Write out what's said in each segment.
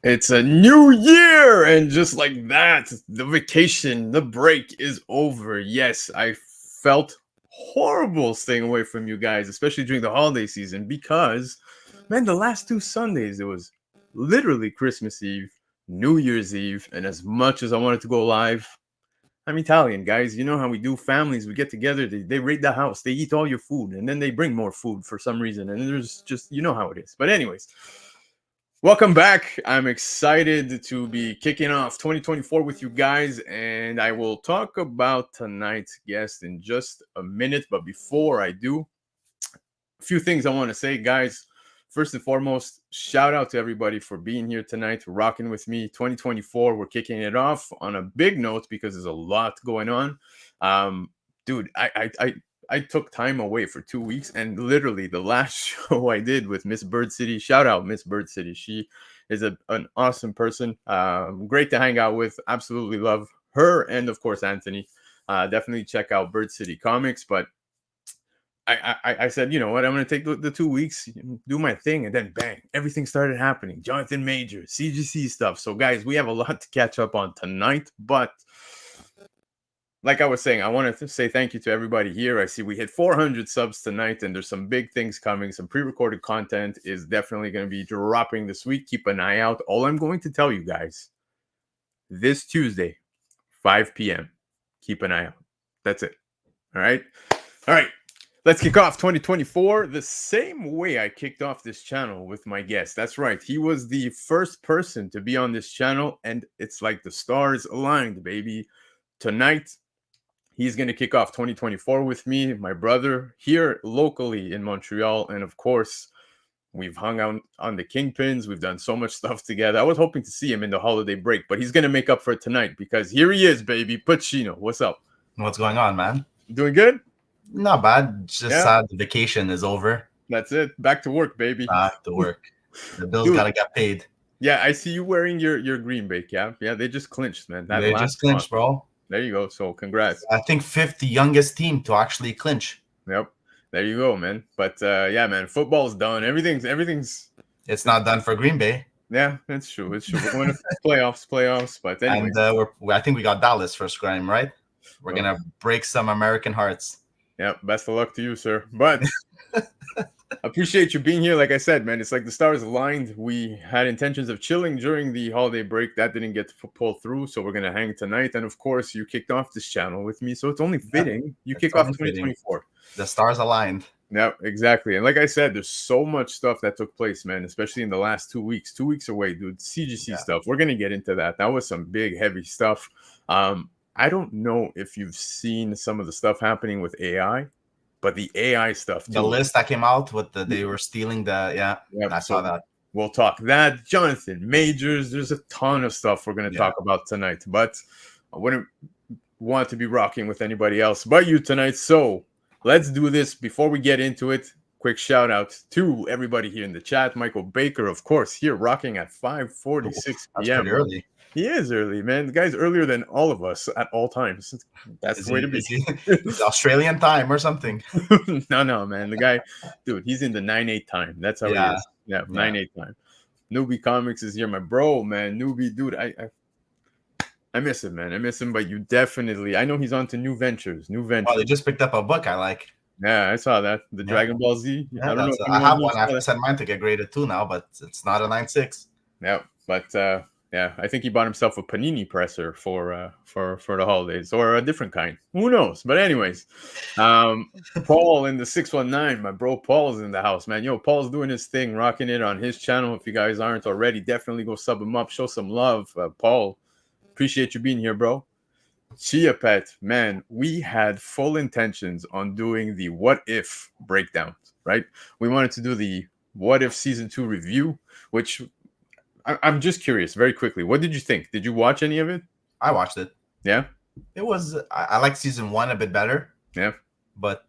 It's a new year, and just like that, the vacation, the break is over. Yes, I felt horrible staying away from you guys, especially during the holiday season, because, man, the last two Sundays, it was literally Christmas Eve, New Year's Eve, and as much as I wanted to go live, I'm Italian, guys. You know how we do families, we get together, they raid the house, they eat all your food, and then they bring more food for some reason, and there's just, you know how it is. But, anyways. Welcome back. I'm excited to be kicking off 2024 with you guys, and I will talk about tonight's guest in just a minute. But before I do, a few things I want to say, guys. First and foremost, shout out to everybody for being here tonight, rocking with me. 2024, we're kicking it off on a big note because there's a lot going on. Dude, I took time away for 2 weeks, and literally the last show I did with Miss Bird City, shout out Miss Bird City. She is an awesome person. Great to hang out with. Absolutely love her, and of course Anthony. Definitely check out Bird City Comics. But I said, you know what? I'm going to take the 2 weeks, do my thing, and then bang, everything started happening. Jonathan Major, CGC stuff. So guys, we have a lot to catch up on tonight, but like I was saying, I wanted to say thank you to everybody here. I see we hit 400 subs tonight, and there's some big things coming. Some pre-recorded content is definitely going to be dropping this week. Keep an eye out. All I'm going to tell you guys, this Tuesday, 5 p.m., keep an eye out. That's it. All right? All right. Let's kick off 2024 the same way I kicked off this channel with my guest. That's right. He was the first person to be on this channel, and it's like the stars aligned, baby. Tonight, he's going to kick off 2024 with me, my brother, here locally in Montreal. And of course, we've hung out on the Kingpins. We've done so much stuff together. I was hoping to see him in the holiday break, but he's going to make up for it tonight because here he is, baby. PACINO, what's up? What's going on, man? Doing good? Not bad. Just sad the vacation is over. That's it. Back to work, baby. Back to work. The bills got to get paid. Yeah, I see you wearing your Green Bay cap. Yeah, they just clinched, man. They just clinched, bro. There you go. So congrats. I think 5th youngest team to actually clinch. Yep. There you go, man. But yeah, man, football's done. Everything's. It's not done for Green Bay. Yeah, that's true. It's true. We're going to playoffs. But anyway. And I think we got Dallas first game, right? We're gonna break some American hearts. Yep. Best of luck to you, sir. But appreciate you being here. Like I said, man, it's like the stars aligned. We had intentions of chilling during the holiday break. That didn't get to pull through, so we're gonna hang tonight. And of course, you kicked off this channel with me, so it's only fitting you kick off 2024. The stars aligned. Yeah, exactly. And like I said, there's so much stuff that took place, man, especially in the last 2 weeks. 2 weeks away, dude. CGC stuff. We're gonna get into that. That was some big, heavy stuff. I don't know if you've seen some of the stuff happening with AI, but the AI stuff too. The list that came out with they were stealing the I saw that. We'll talk that. Jonathan Majors, there's a ton of stuff we're going to talk about tonight, but I wouldn't want to be rocking with anybody else but you tonight. So let's do this. Before we get into it, quick shout out to everybody here in the chat. Michael Baker, of course, here rocking at 5:46 p.m. Early. He is early, man. The guy's earlier than all of us at all times. That's the way to be. It's Australian time or something. No, man. The guy, dude, he's in the 9/8 time. That's how he is. Yeah, 9/8 time. Newbie Comics is here, my bro, man. Newbie, dude, I miss him, man. I miss him, but you definitely, I know he's on to new ventures. Oh, they just picked up a book I like. Yeah, I saw that. The Dragon Ball Z. Yeah, I have one. I have to send mine to get graded too now, but it's not a 9.6. Yeah, but yeah, I think he bought himself a Panini presser for the holidays, or a different kind. Who knows? But anyways, Paul in the 619, my bro Paul's in the house, man. Yo, Paul's doing his thing, rocking it on his channel. If you guys aren't already, definitely go sub him up, show some love. Paul, appreciate you being here, bro. Chia Pet, man, we had full intentions on doing the what if breakdowns, right? We wanted to do the what if season 2 review, which I'm just curious, very quickly. What did you think? Did you watch any of it? I watched it. Yeah? It was, I like season 1 a bit better. Yeah. But,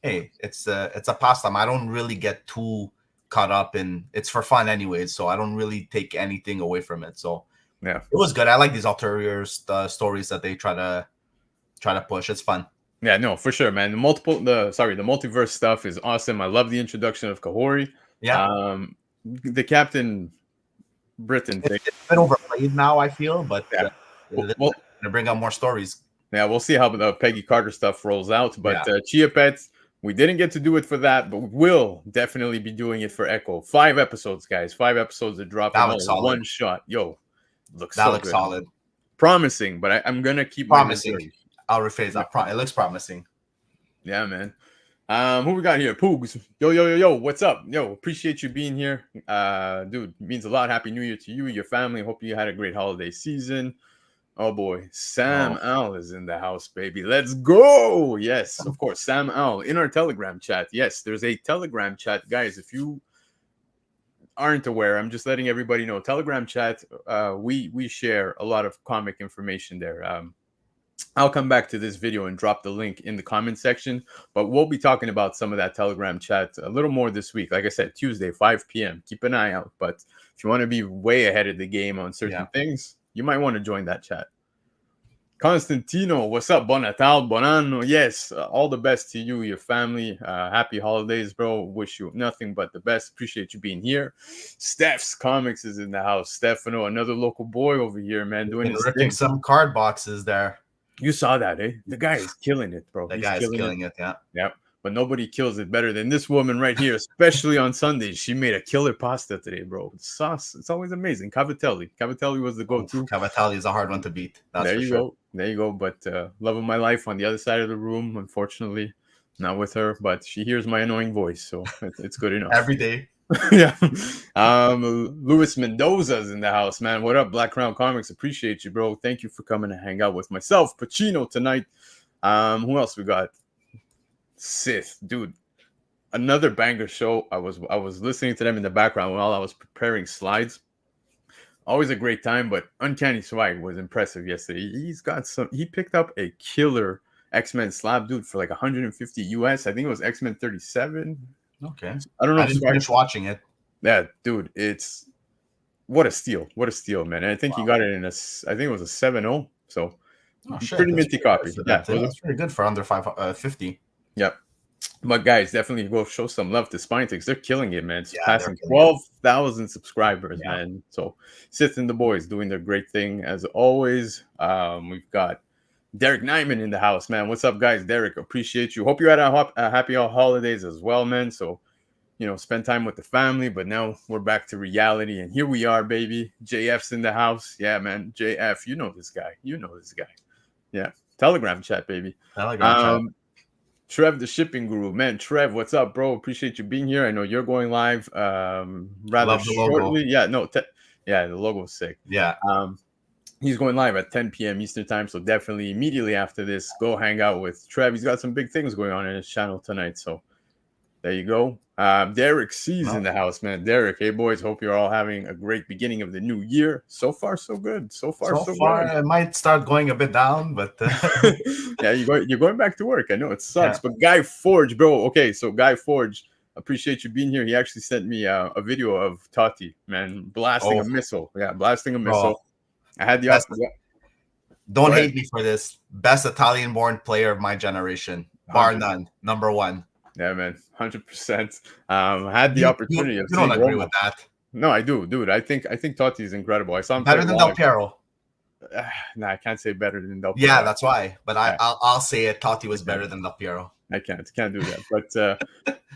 hey, it's a pastime. I don't really get too caught up in, it's for fun anyways, so I don't really take anything away from it. So, yeah. It was good. I like these ulterior stories that they try to push. It's fun. Yeah, no, for sure, man. The multiverse stuff is awesome. I love the introduction of Kahori. Yeah. The captain, Britain thing. It's been overplayed now, I feel, but Yeah. it's Well, gonna bring out more stories. yeah, we'll see how the Peggy Carter stuff rolls out. But Yeah. Chia Pets, we didn't get to do it for that, but we will definitely be doing it for Echo. 5 episodes, guys. 5 episodes are dropping That all looks in solid. one shot. Yo, looks That so looks good. solid. Promising, but I'm gonna keep Promising. my reserve. I'll rephrase that. It looks promising. Yeah, man. Who we got here? Poogs. Yo. What's up? Yo, appreciate you being here. Dude, means a lot. Happy New Year to you, your family. Hope you had a great holiday season. Oh boy, Sam Al is in the house, baby. Let's go. Yes, of course, Sam Al in our Telegram chat. Yes, there's a Telegram chat, guys. If you aren't aware, I'm just letting everybody know. Telegram chat. We share a lot of comic information there. I'll come back to this video and drop the link in the comment section, but we'll be talking about some of that Telegram chat a little more this week. Like I said, Tuesday, 5 p.m. Keep an eye out. But if you want to be way ahead of the game on certain things, you might want to join that chat. Constantino, what's up? Bon Natal, bon anno. Yes, all the best to you, your family. Happy holidays, bro. Wish you nothing but the best. Appreciate you being here. Steph's Comics is in the house. Stefano, another local boy over here, man, doing his ripping thing. some card boxes there. You saw that, eh? The guy is killing it, bro. The guy is killing it, yeah. Yep. But nobody kills it better than this woman right here, especially on Sundays. She made a killer pasta today, bro. Sauce, it's always amazing. Cavatelli. Cavatelli was the go-to. Cavatelli is a hard one to beat. There you go. There you go. But love of my life on the other side of the room, unfortunately. Not with her, but she hears my annoying voice, so it's good enough. Every day. Yeah. Luis Mendoza's in the house, man. What up, Black Crown Comics? Appreciate you, bro. Thank you for coming to hang out with myself, Pacino, tonight. Who else we got? Sith, dude. Another banger show. I was listening to them in the background while I was preparing slides. Always a great time, but Uncanny Swag was impressive yesterday. He picked up a killer X-Men slab, dude, for like 150 US. I think it was X-Men 37. Okay. I don't know. I didn't finish watching it. Yeah, dude, it's what a steal. What a steal, man. And I think he got it in I think it was a 7-0. So pretty minty copy. Yeah, that's pretty good for under 550. Yep. But guys, definitely go show some love to Spinetics. They're killing it, man. It's passing 12,000 subscribers, man. So Sith and the boys doing their great thing as always. We've got Derek Nyman in the house, man. What's up, guys? Derek, appreciate you. Hope you had a happy holidays as well, man. So, spend time with the family. But now we're back to reality, and here we are, baby. JF's in the house. Yeah, man. JF, you know this guy. Yeah. Telegram chat, baby. Telegram chat. Trev, the shipping guru, man. Trev, what's up, bro? Appreciate you being here. I know you're going live rather shortly. Yeah, the logo's sick. Yeah. He's going live at 10 p.m. Eastern time, so definitely immediately after this, go hang out with Trev. He's got some big things going on in his channel tonight, so there you go. Derek C's in the house, man. Derek, hey boys, hope you're all having a great beginning of the new year. So far, so good. So far, good. I might start going a bit down, but yeah, you're going back to work. I know it sucks, but Guy Forge, bro. Okay, so Guy Forge, appreciate you being here. He actually sent me a video of Totti, man, blasting a missile. Yeah, blasting a missile. I had the Don't hate me for this. Best Italian-born player of my generation, bar none. Number one. Yeah, man, 100%. Had the opportunity of. You don't agree with that? No, I do, dude. I think Totti is incredible. I saw him better than Del Piero. Nah, I can't say better than Del Piero. Yeah, that's why. But I'll say it. Totti was better than Del Piero. I can't do that. But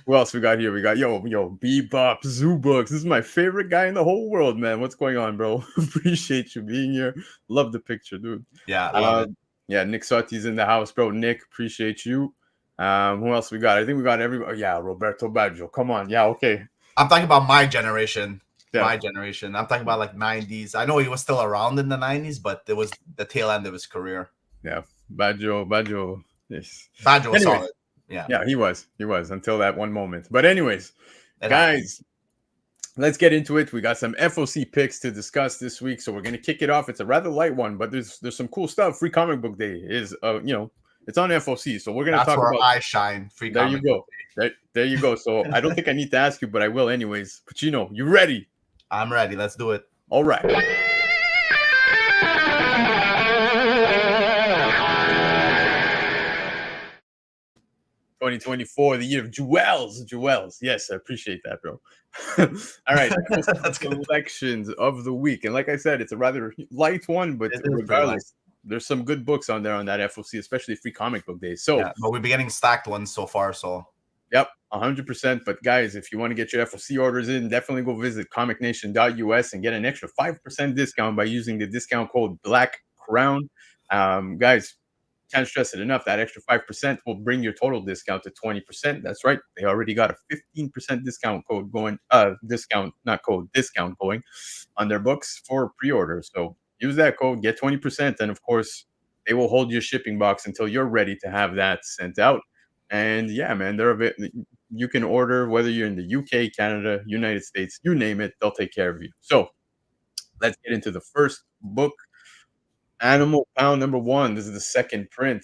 who else we got here? We got yo Bebop Zubooks. This is my favorite guy in the whole world, man. What's going on, bro? Appreciate you being here. Love the picture, dude. Yeah, I love it. Yeah, Nick Sotti's in the house, bro. Nick, appreciate you. Who else we got? I think we got everybody. Yeah, Roberto Baggio. Come on. Yeah, okay. I'm talking about my generation. Yeah. My generation. I'm talking about like 90s. I know he was still around in the 90s, but it was the tail end of his career. Yeah, Baggio. Yes. Baggio was solid. Yeah, he was until that one moment. But anyways, guys, let's get into it. We got some FOC picks to discuss this week, so we're gonna kick it off. It's a rather light one, but there's some cool stuff. Free Comic Book Day is it's on FOC, so we're gonna talk about. That's where I shine. Free Comic Book Day. There you go. So I don't think I need to ask you, but I will anyways. Pacino, you ready? I'm ready. Let's do it. All right. 2024, the year of jewels. Jewels. Yes, I appreciate that, bro. All right. That's good. Selections of the week. And like I said, it's a rather light one, but It is pretty light. regardless, there's some good books on there on that FOC, especially Free Comic Book Days. So, Yeah, but we've been getting stacked ones so far. So, yep, 100%. But guys, if you want to get your FOC orders in, definitely go visit comicnation.us and get an extra 5% discount by using the discount code Black Crown. Guys, can't stress it enough. That extra 5% will bring your total discount to 20%. That's right. They already got a 15% discount code going, discount going on their books for pre-order. So use that code, get 20%. And of course, they will hold your shipping box until you're ready to have that sent out. And yeah, man, you can order whether you're in the UK, Canada, United States, you name it, they'll take care of you. So let's get into the first book. Animal Pound #1. This is the second print.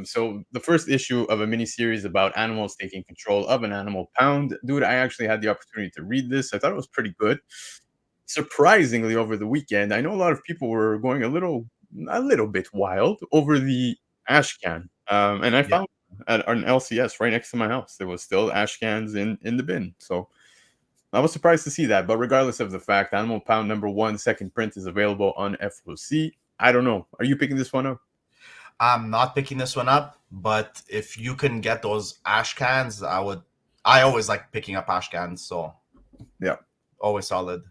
So the first issue of a mini series about animals taking control of an animal pound. Dude, I actually had the opportunity to read this. I thought it was pretty good. Surprisingly, over the weekend, I know a lot of people were going a little bit wild over the ash can. And I yeah. found at an LCS right next to my house, there was still ash cans in the bin. So I was surprised to see that. But regardless of the fact, Animal Pound #1 second print is available on FOC. I don't know. Are you picking this one up? I'm not picking this one up, but if you can get those ash cans, I would. I always like picking up ash cans, so yeah, always solid.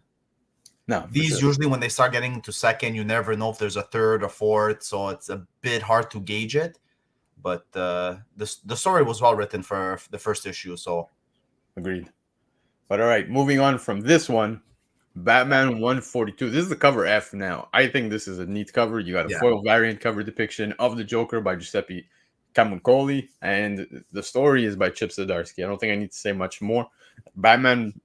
No, These usually when they start getting to second, you never know if there's a third or fourth, so it's a bit hard to gauge it. But the story was well written for the first issue, so agreed. But all right, moving on from this one. Batman 142. This is the cover F now. I think this is a neat cover. You got a foil variant cover depiction of the Joker by Giuseppe Camuncoli, and the story is by Chip Zdarsky. I don't think I need to say much more. Batman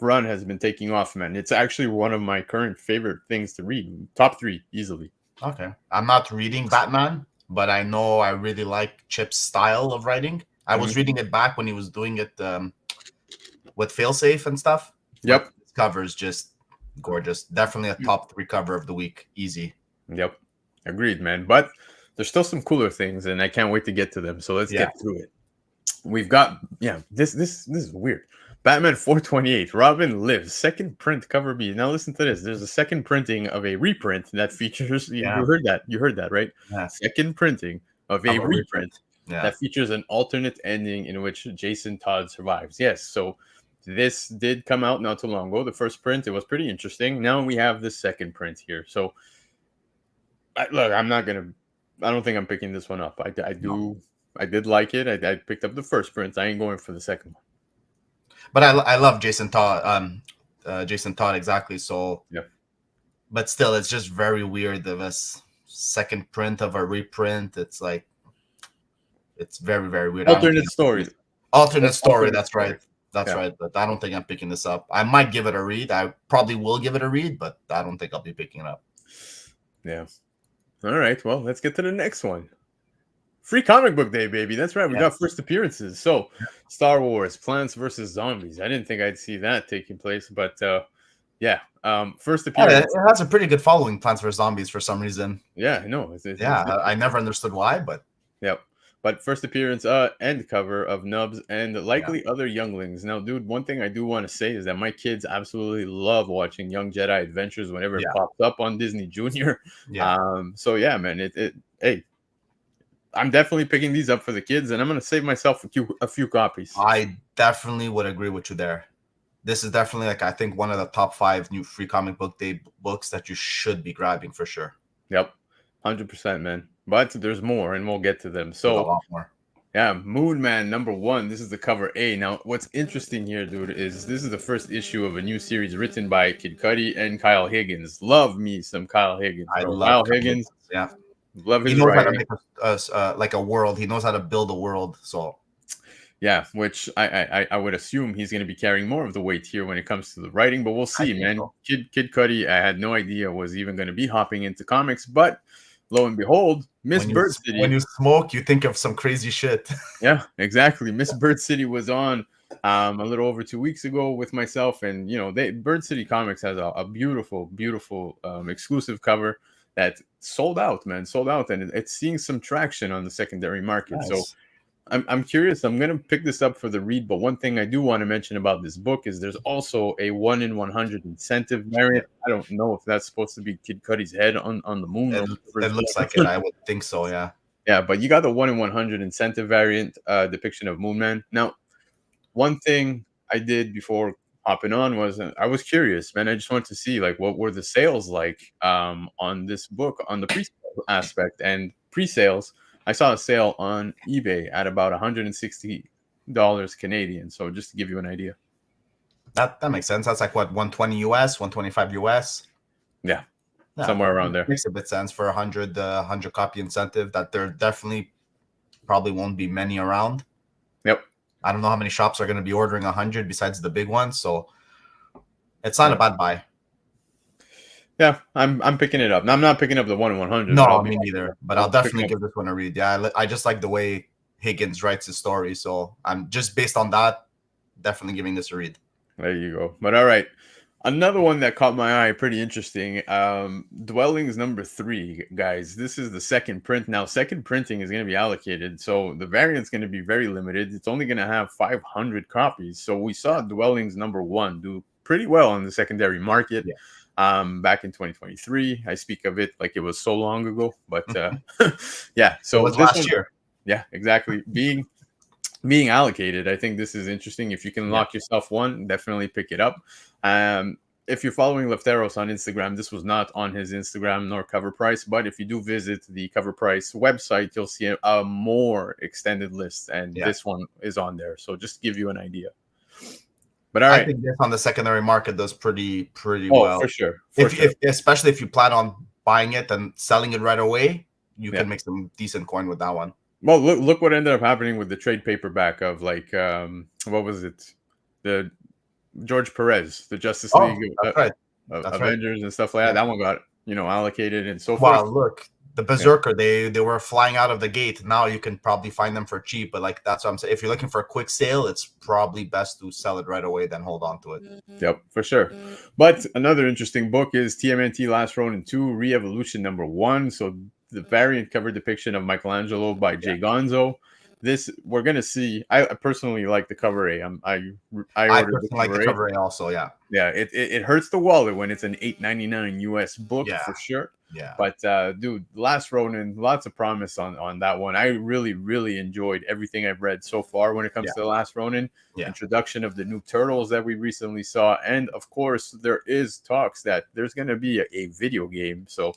run has been taking off, man. It's actually one of my current favorite things to read. Top 3 easily. Okay. I'm not reading Batman, but I know I really like Chip's style of writing. I was reading it back when he was doing it with Failsafe and stuff. Yep. This cover is just gorgeous. Definitely a top 3 cover of the week. Easy. Yep. Agreed, man. But there's still some cooler things, and I can't wait to get to them. So let's get through it. We've got, this is weird. Batman 428, Robin Lives, second print cover B. Now listen to this. There's a second printing of a reprint that features, you heard that, right? Yeah. Second printing of a reprint that features an alternate ending in which Jason Todd survives. Yes, so this did come out not too long ago. The first print, it was pretty interesting. Now we have the second print here. So, look, I don't think I'm picking this one up. I did like it. I picked up the first print. I ain't going for the second one. But I love Jason Todd. Jason Todd, exactly. So, but still, it's just very weird of a second print of a reprint. It's like, it's very, very weird. Alternate story. That's right. That's right. But I don't think I'm picking this up. I might give it a read. I probably will give it a read, but I don't think I'll be picking it up. Yeah. All right. Well, let's get to the next one. Free Comic Book Day, baby. That's right. We got first appearances. So, Star Wars, Plants vs. Zombies. I didn't think I'd see that taking place, but first appearance. It has a pretty good following, Plants vs. Zombies, for some reason. Yeah, I know. I never understood why, but. Yep. But first appearance, end cover of Nubs and likely other younglings. Now, dude, one thing I do want to say is that my kids absolutely love watching Young Jedi Adventures whenever it pops up on Disney Junior. So yeah, man, hey, I'm definitely picking these up for the kids, and I'm gonna save myself a few copies. I definitely would agree with you there. This is definitely, like, I think one of the top 5 new Free Comic Book Day books that you should be grabbing for sure. Yep, 100%, man. But there's more, and we'll get to them. So, there's a lot more. Yeah, Moon Man #1. This is the cover A. Now, what's interesting here, dude, is this is the first issue of a new series written by Kid Cudi and Kyle Higgins. Love me some Kyle Higgins. I love Kyle Higgins. Yeah, love his He knows writing. how to make like a world. He knows how to build a world. So, yeah, which I would assume he's going to be carrying more of the weight here when it comes to the writing, but we'll see, man. So. Kid Cudi, I had no idea was even going to be hopping into comics, but lo and behold, Miss Bird City. When you smoke, you think of some crazy shit. Yeah, exactly. Miss Bird City was on a little over 2 weeks ago with myself, and Bird City Comics has a beautiful, beautiful exclusive cover that sold out, man. Sold out, and it's seeing some traction on the secondary market. Nice. So I'm curious. I'm gonna pick this up for the read, but one thing I do want to mention about this book is there's also a 1 in 100 incentive Yeah. variant. I don't know if that's supposed to be Kid Cudi's head on the moon or It looks like it. I would think so. Yeah. Yeah, but you got the 1 in 100 incentive variant depiction of Moonman. Now, one thing I did before hopping on was I was curious, man. I just wanted to see like what were the sales like on this book on the pre-sale aspect and pre-sales. I saw a sale on eBay at about $160 Canadian. So just to give you an idea. That makes sense. That's like what, 120 US, 125 US. Yeah, somewhere around there. Makes a bit sense for 100 copy incentive. That there definitely probably won't be many around. Yep. I don't know how many shops are going to be ordering 100 besides the big ones, so it's not a bad buy. Yeah, I'm picking it up. Now, I'm not picking up the 1 in 100. No, me neither. But I'll definitely give this one a read. Yeah, I just like the way Higgins writes his story, so I'm just based on that, definitely giving this a read. There you go. But all right, another one that caught my eye, pretty interesting. Dwellings number 3, guys. This is the second print. Now, second printing is going to be allocated, so the variant's going to be very limited. It's only going to have 500 copies. So we saw Dwellings number 1 do pretty well on the secondary market. Yeah. Back in 2023. I speak of it like it was so long ago, but yeah. So it was last year. Yeah, exactly. Being allocated, I think this is interesting. If you can lock yourself one, definitely pick it up. If you're following Lefteros on Instagram, this was not on his Instagram nor Cover Price, but if you do visit the Cover Price website, you'll see a more extended list, and this one is on there. So just to give you an idea. But all right. I think this on the secondary market does pretty well. For sure. Especially if you plan on buying it and selling it right away, you can make some decent coin with that one. Well, look what ended up happening with the trade paperback of like what was it? The George Perez, the Justice League Avengers and stuff like that. That one got allocated and so forth. Wow, look. The Berserker, they were flying out of the gate. Now you can probably find them for cheap, but like that's what I'm saying. If you're looking for a quick sale, it's probably best to sell it right away than hold on to it. Yep, for sure. But another interesting book is TMNT Last Ronin 2 Re-Evolution number 1. So the variant cover depiction of Michelangelo by Jay Gonzo. This we're gonna see. I personally like the cover A. I personally like the cover A also. Yeah. Yeah. It hurts the wallet when it's an $8.99 US book for sure. Yeah. But dude, Last Ronin, lots of promise on that one. I really enjoyed everything I've read so far when it comes to the Last Ronin. Introduction of the new turtles that we recently saw, and of course there is talks that there's gonna be a video game. So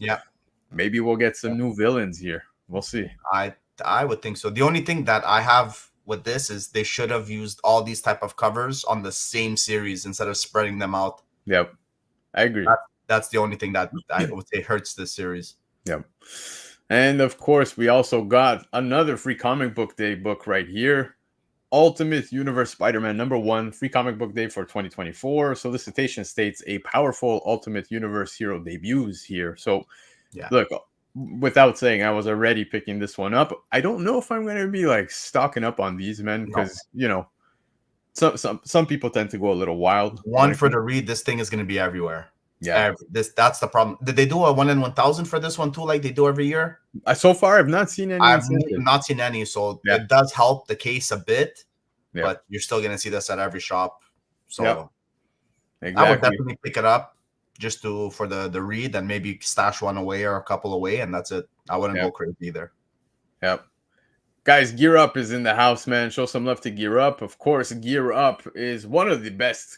maybe we'll get some new villains here. We'll see. I would think so. The only thing that I have with this is they should have used all these type of covers on the same series instead of spreading them out. Yep, I agree. That's the only thing that I would say hurts this series. Yep. And of course, we also got another free comic book day book right here. Ultimate Universe Spider-Man number 1, free comic book day for 2024. Solicitation states a powerful Ultimate Universe hero debuts here. So look, without saying, I was already picking this one up. I don't know if I'm going to be like stocking up on these, men, because some people tend to go a little wild. One for the read, this thing is going to be everywhere. Yeah, that's the problem. Did they do a 1 in 1,000 for this one too, like they do every year? So far, I've not seen any. I've not seen any, so it does help the case a bit. But you're still going to see this at every shop. So I would definitely pick it up just for the read, and maybe stash one away or a couple away, and that's it. I wouldn't go crazy either. Yep. Guys, Gear Up is in the house, man. Show some love to Gear Up. Of course, Gear Up is one of the best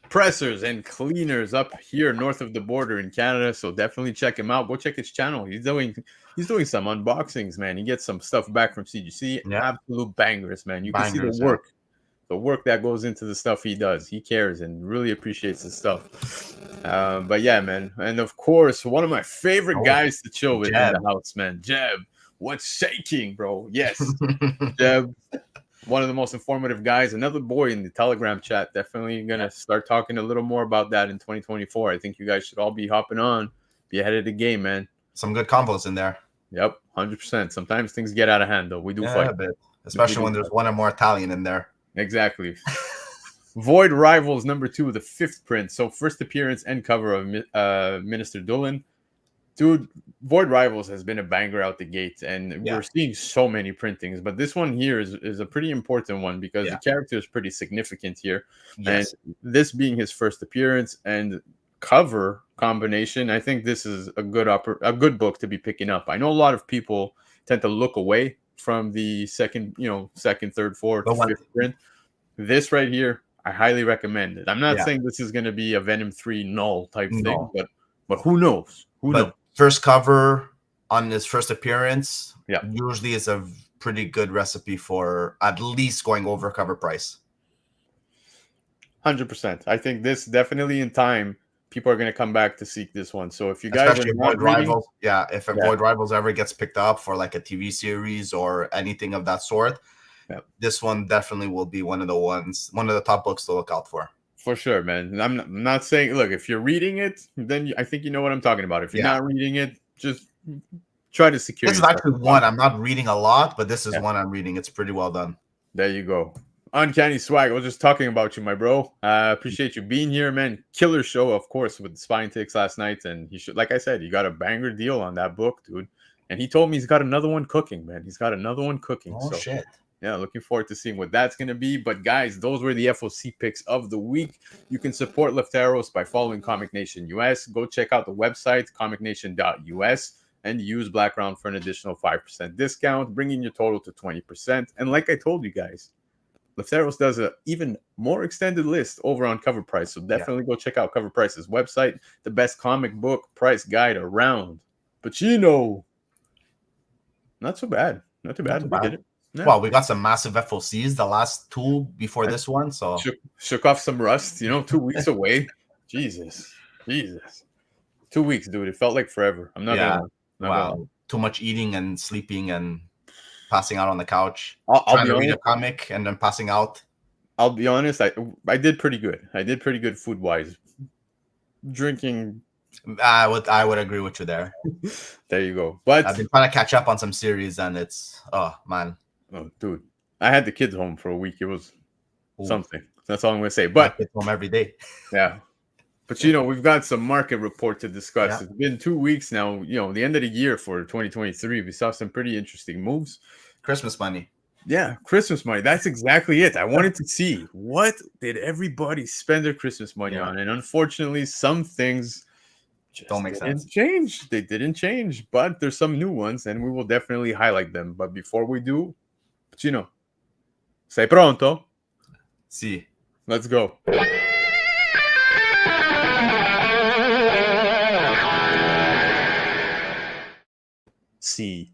pressers and cleaners up here north of the border in Canada. So definitely check him out. Go check his channel. He's doing some unboxings, man. He gets some stuff back from CGC. Absolute bangers, man. You can see the work that goes into the stuff he does. He cares and really appreciates the stuff. But yeah, man. And of course, one of my favorite guys to chill with in the house, man. Jeb, what's shaking, bro? Yes. Jeb, one of the most informative guys. Another boy in the Telegram chat. Definitely gonna start talking a little more about that in 2024. I think you guys should all be hopping on, be ahead of the game, man. Some good combos in there. Yep, 100%. Sometimes things get out of hand, though. We do fight, a bit. Especially when there's one or more Italian in there. Exactly. Void Rivals number 2, the 5th print. So first appearance and cover of Minister Doolan. Dude, Void Rivals has been a banger out the gate, and Yeah, we're seeing so many printings. But this one here is a pretty important one because the yeah, character is pretty significant here. And yes. this being his first appearance and cover combination, I think this is a good book to be picking up. I know a lot of people tend to look away from the second, third, fourth, The one, fifth print. This right here, I highly recommend it. I'm not yeah, saying this is going to be a Venom 3 null type thing, no. but who knows? Who knows? But first cover on his first appearance Yeah. usually is a pretty good recipe for at least going over cover price. 100%. I think this definitely in time, people are going to come back to seek this one. So if you guys Especially are if not Void reading, Rivals. Yeah, if Void Rivals ever gets picked up for like a TV series or anything of that sort, yeah, this one definitely will be one of the top books to look out for. for sure, man. I'm not saying, look, if you're reading it, then I think you know what I'm talking about. If you're not reading it, just try to secure This is yourself. actually one I'm not reading a lot, but this is Yeah. one I'm reading. It's pretty well done. There you go. Uncanny Swag. I was just talking about you, my bro. Appreciate you being here, man. Killer show, of course, with the spine takes last night. And he should, like I said, you got a banger deal on that book, dude. And he told me he's got another one cooking, man. He's got another one cooking. Oh, So shit. yeah, looking forward to seeing what that's going to be. But guys, those were the FOC picks of the week. You can support Lefteros by following Comic Nation US. Go check out the website, comicnation.us, and use BlackRound for an additional 5% discount, bringing your total to 20%. And like I told you guys, Lefteros does an even more extended list over on Cover Price. So definitely go check out Cover Price's website, the best comic book price guide around. PACINO. Not so bad. Not too bad. We did it. Yeah. Well, we got some massive FOCs the last two before this one. So shook off some rust, 2 weeks away. Jesus. 2 weeks, dude. It felt like forever. I'm not gonna lie. Too much eating and sleeping and passing out on the couch. I'll trying be to read honest, a comic and then passing out. I'll be honest. I did pretty good. I did pretty good food wise. Drinking. I would agree with you there. There you go. But I've been trying to catch up on some series, and it's man. Oh, dude, I had the kids home for a week. It was something. That's all I'm gonna say. But kids home every day. Yeah. But we've got some market report to discuss. Yeah. It's been 2 weeks now. The end of the year for 2023. We saw some pretty interesting moves. Christmas money. Yeah, Christmas money. That's exactly it. I wanted to see what did everybody spend their Christmas money on, and unfortunately, some things just don't make sense. Change. They didn't change, but there's some new ones, and we will definitely highlight them. But before we do, sei pronto? Sì. Let's go. See.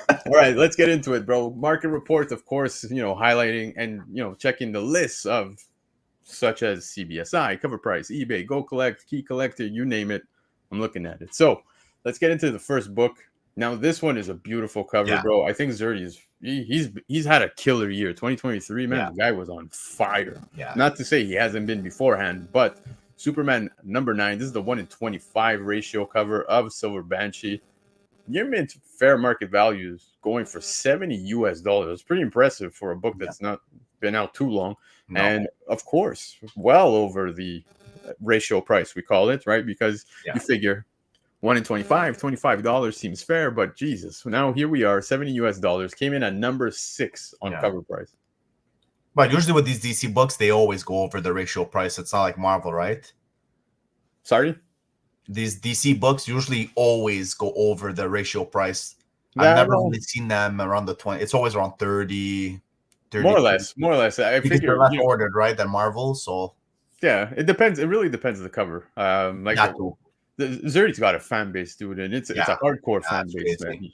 All right, let's get into it, bro. Market reports, of course, highlighting and checking the lists of such as CBSI, Cover Price, eBay, Go Collect, Key Collector, you name it. I'm looking at it. So let's get into the first book. Now, this one is a beautiful cover, bro. I think Zerdy is he's had a killer year. 2023, man. The guy was on fire. Yeah. Not to say he hasn't been beforehand, but Superman #9. This is the 1-in-25 ratio cover of Silver Banshee. Year mint fair market values going for $70 US. It's pretty impressive for a book that's not been out too long. No. And of course, well over the ratio price, we call it, right? Because you figure 1-in-25, $25 seems fair, but Jesus, now here we are, $70 US, came in at number 6 on Cover Price. But usually with these DC books, they always go over the ratio price. It's not like Marvel, right? Sorry? These DC books usually always go over the ratio price. I've never really seen them around the 20. It's always around 30. More or less. I figure they're less ordered, right, than Marvel. So yeah, it depends. It really depends on the cover. Zerdy's got a fan base, dude, and it's a hardcore fan base, man.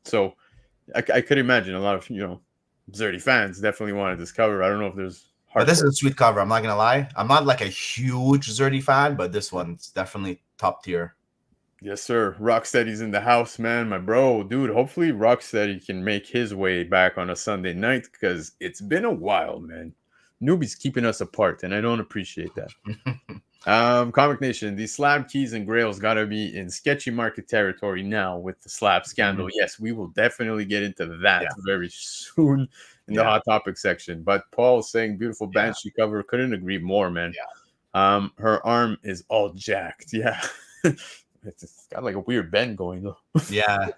So I could imagine a lot of Zerdy fans definitely wanted this cover. I don't know if there's. But this is a sweet cover. I'm not gonna lie. I'm not like a huge Zerdy fan, but this one's definitely top tier. Yes, sir. Rocksteady's in the house, man. My bro, dude. Hopefully, Rocksteady can make his way back on a Sunday night because it's been a while, man. Newbie's keeping us apart, and I don't appreciate that. Comic Nation, these slab keys and grails got to be in sketchy market territory now with the slab scandal. Mm-hmm. Yes, we will definitely get into that very soon in the hot topic section. But Paul's saying beautiful Banshee cover. Couldn't agree more, man. Her arm is all jacked. Yeah. It's got like a weird bend going though. Yeah.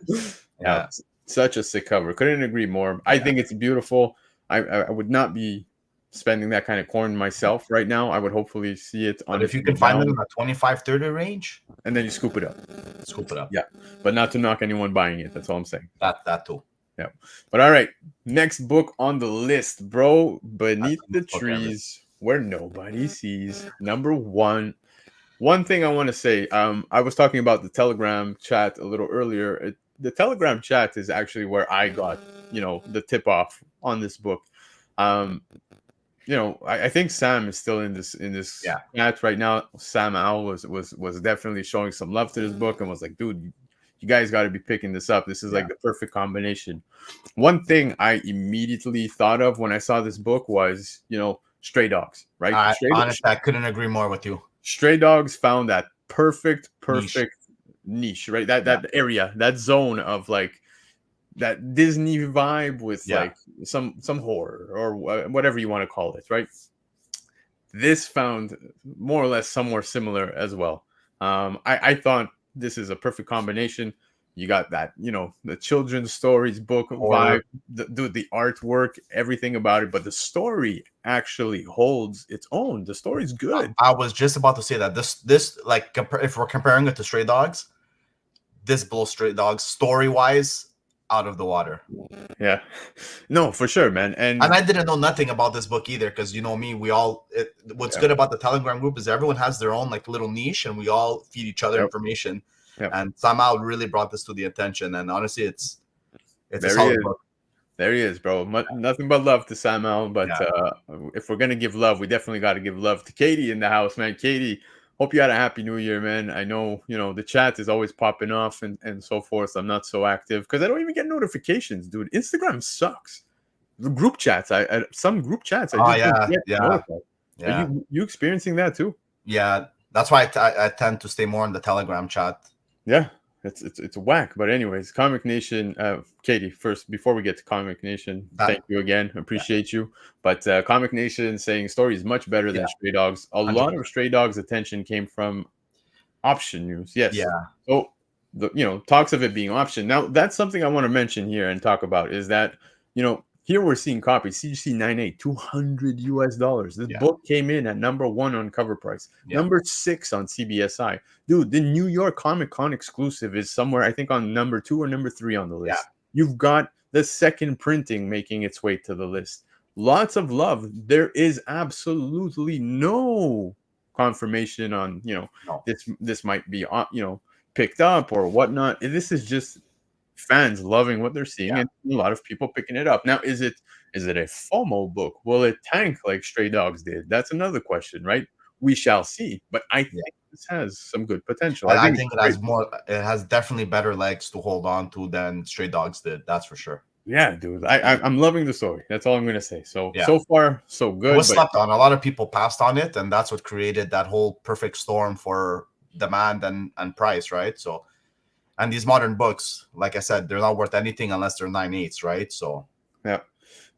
Yeah, such a sick cover. Couldn't agree more. I think it's beautiful. I would not be spending that kind of corn myself right now. I would hopefully see it on But if its you way can find it down, in the 25-30 range, and then you scoop it up. scoop it up. Yeah, but not to knock anyone buying it. That's all I'm saying. That too. Yeah, but all right. Next book on the list, bro. Beneath the Trees Where Nobody Sees. Number one. One thing I want to say, I was talking about the Telegram chat a little earlier. The Telegram chat is actually where I got, the tip off on this book. I think Sam is still in this chat right now. Sam Al was definitely showing some love to this book and was like, dude, you guys got to be picking this up. This is like the perfect combination. One thing I immediately thought of when I saw this book was, Stray Dogs, right? Honestly, I couldn't agree more with you. Stray Dogs found that perfect niche, right? That area, that zone of like that Disney vibe with like some horror or whatever you want to call it, right? This found more or less somewhere similar as well. I thought this is a perfect combination. You got that, the children's stories book vibe, the artwork, everything about it, but the story actually holds its own. The story's good. I was just about to say that this like if we're comparing it to Stray Dogs, this blows Stray Dogs story-wise out of the water. Yeah, no, for sure, man. And I didn't know nothing about this book either, because me, what's good about the Telegram group is everyone has their own like little niche, and we all feed each other information. And somehow really brought this to the attention, and honestly, it's a solid book. There he is, bro. Nothing but love to Sam Al. But if we're gonna give love, we definitely got to give love to Katie in the house, man. Katie, hope you had a happy New Year, man. I know the chat is always popping off and so forth. I'm not so active because I don't even get notifications, dude. Instagram sucks. The group chats, some group chats. Are you experiencing that too? Yeah, that's why I tend to stay more in the Telegram chat. Yeah, it's whack. But anyways, Comic Nation, Katie, first before we get to Comic Nation, thank you again, appreciate you. But Comic Nation saying story is much better than Stray Dogs. A 100%. Lot of Stray Dogs attention came from option news. Yes. Yeah. So talks of it being option. Now that's something I want to mention here and talk about is that here we're seeing copies CGC 98 $200. This book came in at number 1 on cover price, number 6 on CBSI. Dude, the New York Comic Con exclusive is somewhere I think on number 2 or number 3 on the list. You've got the second printing making its way to the list. Lots of love. There is absolutely no confirmation on this might be picked up or whatnot. This is just fans loving what they're seeing and a lot of people picking it up. Now, is it a FOMO book? Will it tank like Stray Dogs did? That's another question, right? We shall see. But I think this has some good potential. I think it has definitely better legs to hold on to than Stray Dogs did. That's for sure. Yeah, dude. I'm loving the story. That's all I'm gonna say. So far, so good. It was slept on. A lot of people passed on it, and that's what created that whole perfect storm for demand and price, right? So and these modern books, like I said, they're not worth anything unless they're 9/8, right? So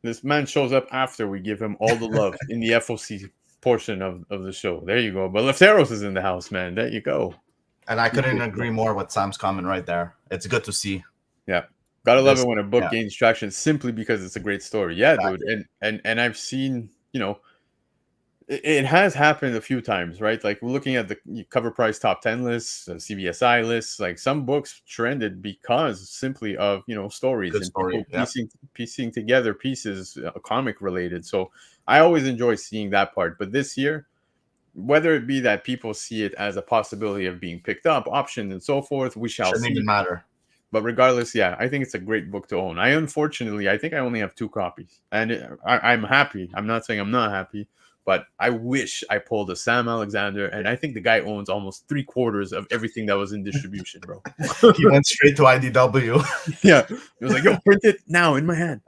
this man shows up after we give him all the love in the FOC portion of the show. There you go. But Lefteros is in the house, man. There you go. And I couldn't agree more with Sam's comment right there. It's good to see. Yeah. Gotta love it when a book gains traction simply because it's a great story. Yeah, exactly. Dude. And I've seen, it has happened a few times, right? Like we're looking at the cover price top 10 lists, CBSI lists, like some books trended because simply of, stories and piecing together pieces comic related. So I always enjoy seeing that part. But this year, whether it be that people see it as a possibility of being picked up, optioned and so forth, we shall see. Shouldn't even matter. But regardless, I think it's a great book to own. I think I only have 2 copies. And I'm happy. I'm not saying I'm not happy. But I wish I pulled a Sam Alexander, and I think the guy owns almost 3/4 of everything that was in distribution, bro. He went straight to IDW. Yeah, he was like, "Yo, print it now in my hand."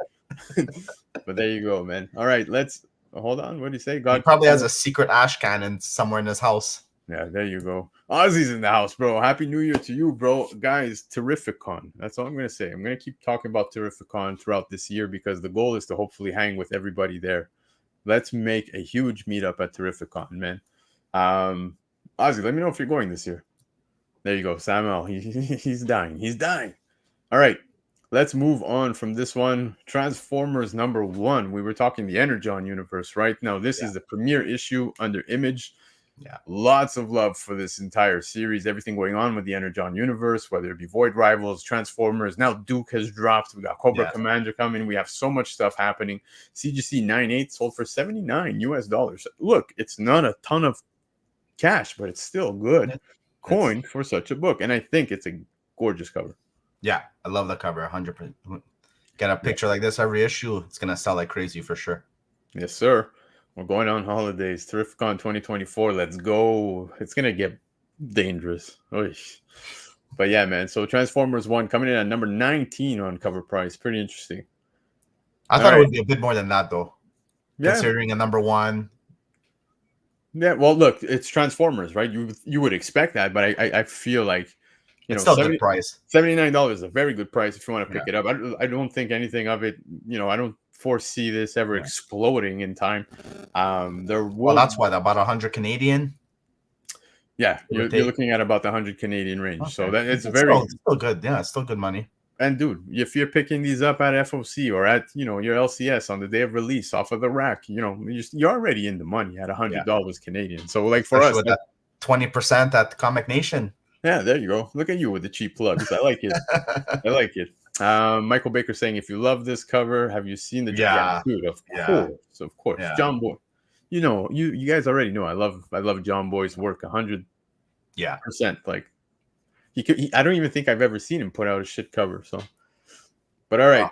But there you go, man. All right, let's hold on. What do you say? He probably has a secret ash cannon somewhere in his house. Yeah, there you go. Ozzy's in the house, bro. Happy New Year to you, bro. Guys, Terrificon. That's all I'm going to say. I'm going to keep talking about Terrificon throughout this year because the goal is to hopefully hang with everybody there. Let's make a huge meetup at Terrificon, man. Ozzy, let me know if you're going this year. There you go, Samuel. He's dying. He's dying. All right. Let's move on from this one. Transformers #1. We were talking the Energon universe, right? Now, this is the premiere issue under Image. Yeah. Lots of love for this entire series. Everything going on with the Energon universe, whether it be Void Rivals, Transformers. Now Duke has dropped. We got Cobra Commander coming. We have so much stuff happening. CGC 98 sold for $79 US. Look, it's not a ton of cash, but it's still good coin for such a book. And I think it's a gorgeous cover. Yeah, I love the cover. 100%. Get a picture like this every issue. It's gonna sell like crazy for sure. Yes, sir. We're going on holidays. Terrificon 2024. Let's go. It's going to get dangerous. Oish. But yeah, man. So Transformers 1 coming in at number 19 on cover price. Pretty interesting. I thought it would be a bit more than that, though. Yeah. Considering a number 1. Yeah, well, look, it's Transformers, right? You would expect that, but I feel like, it's still a good price. $79 is a very good price if you want to pick it up. I don't think anything of it, I don't foresee this ever exploding in time. Well, that's why about 100 Canadian. Yeah, you're looking at about the 100 Canadian range. Okay. So that it's still good. Yeah, it's still good money. And dude, if you're picking these up at FOC or at your LCS on the day of release off of the rack, you're already in the money at $100 Canadian. So like for us, that 20% at Comic Nation. Yeah, there you go. Look at you with the cheap plugs. I like it. I like it. Michael Baker saying, if you love this cover, have you seen the dude? Of course. Yeah. John Boy. You guys already know I love John Boy's work 100%. Like I don't even think I've ever seen him put out a shit cover. So, but all right.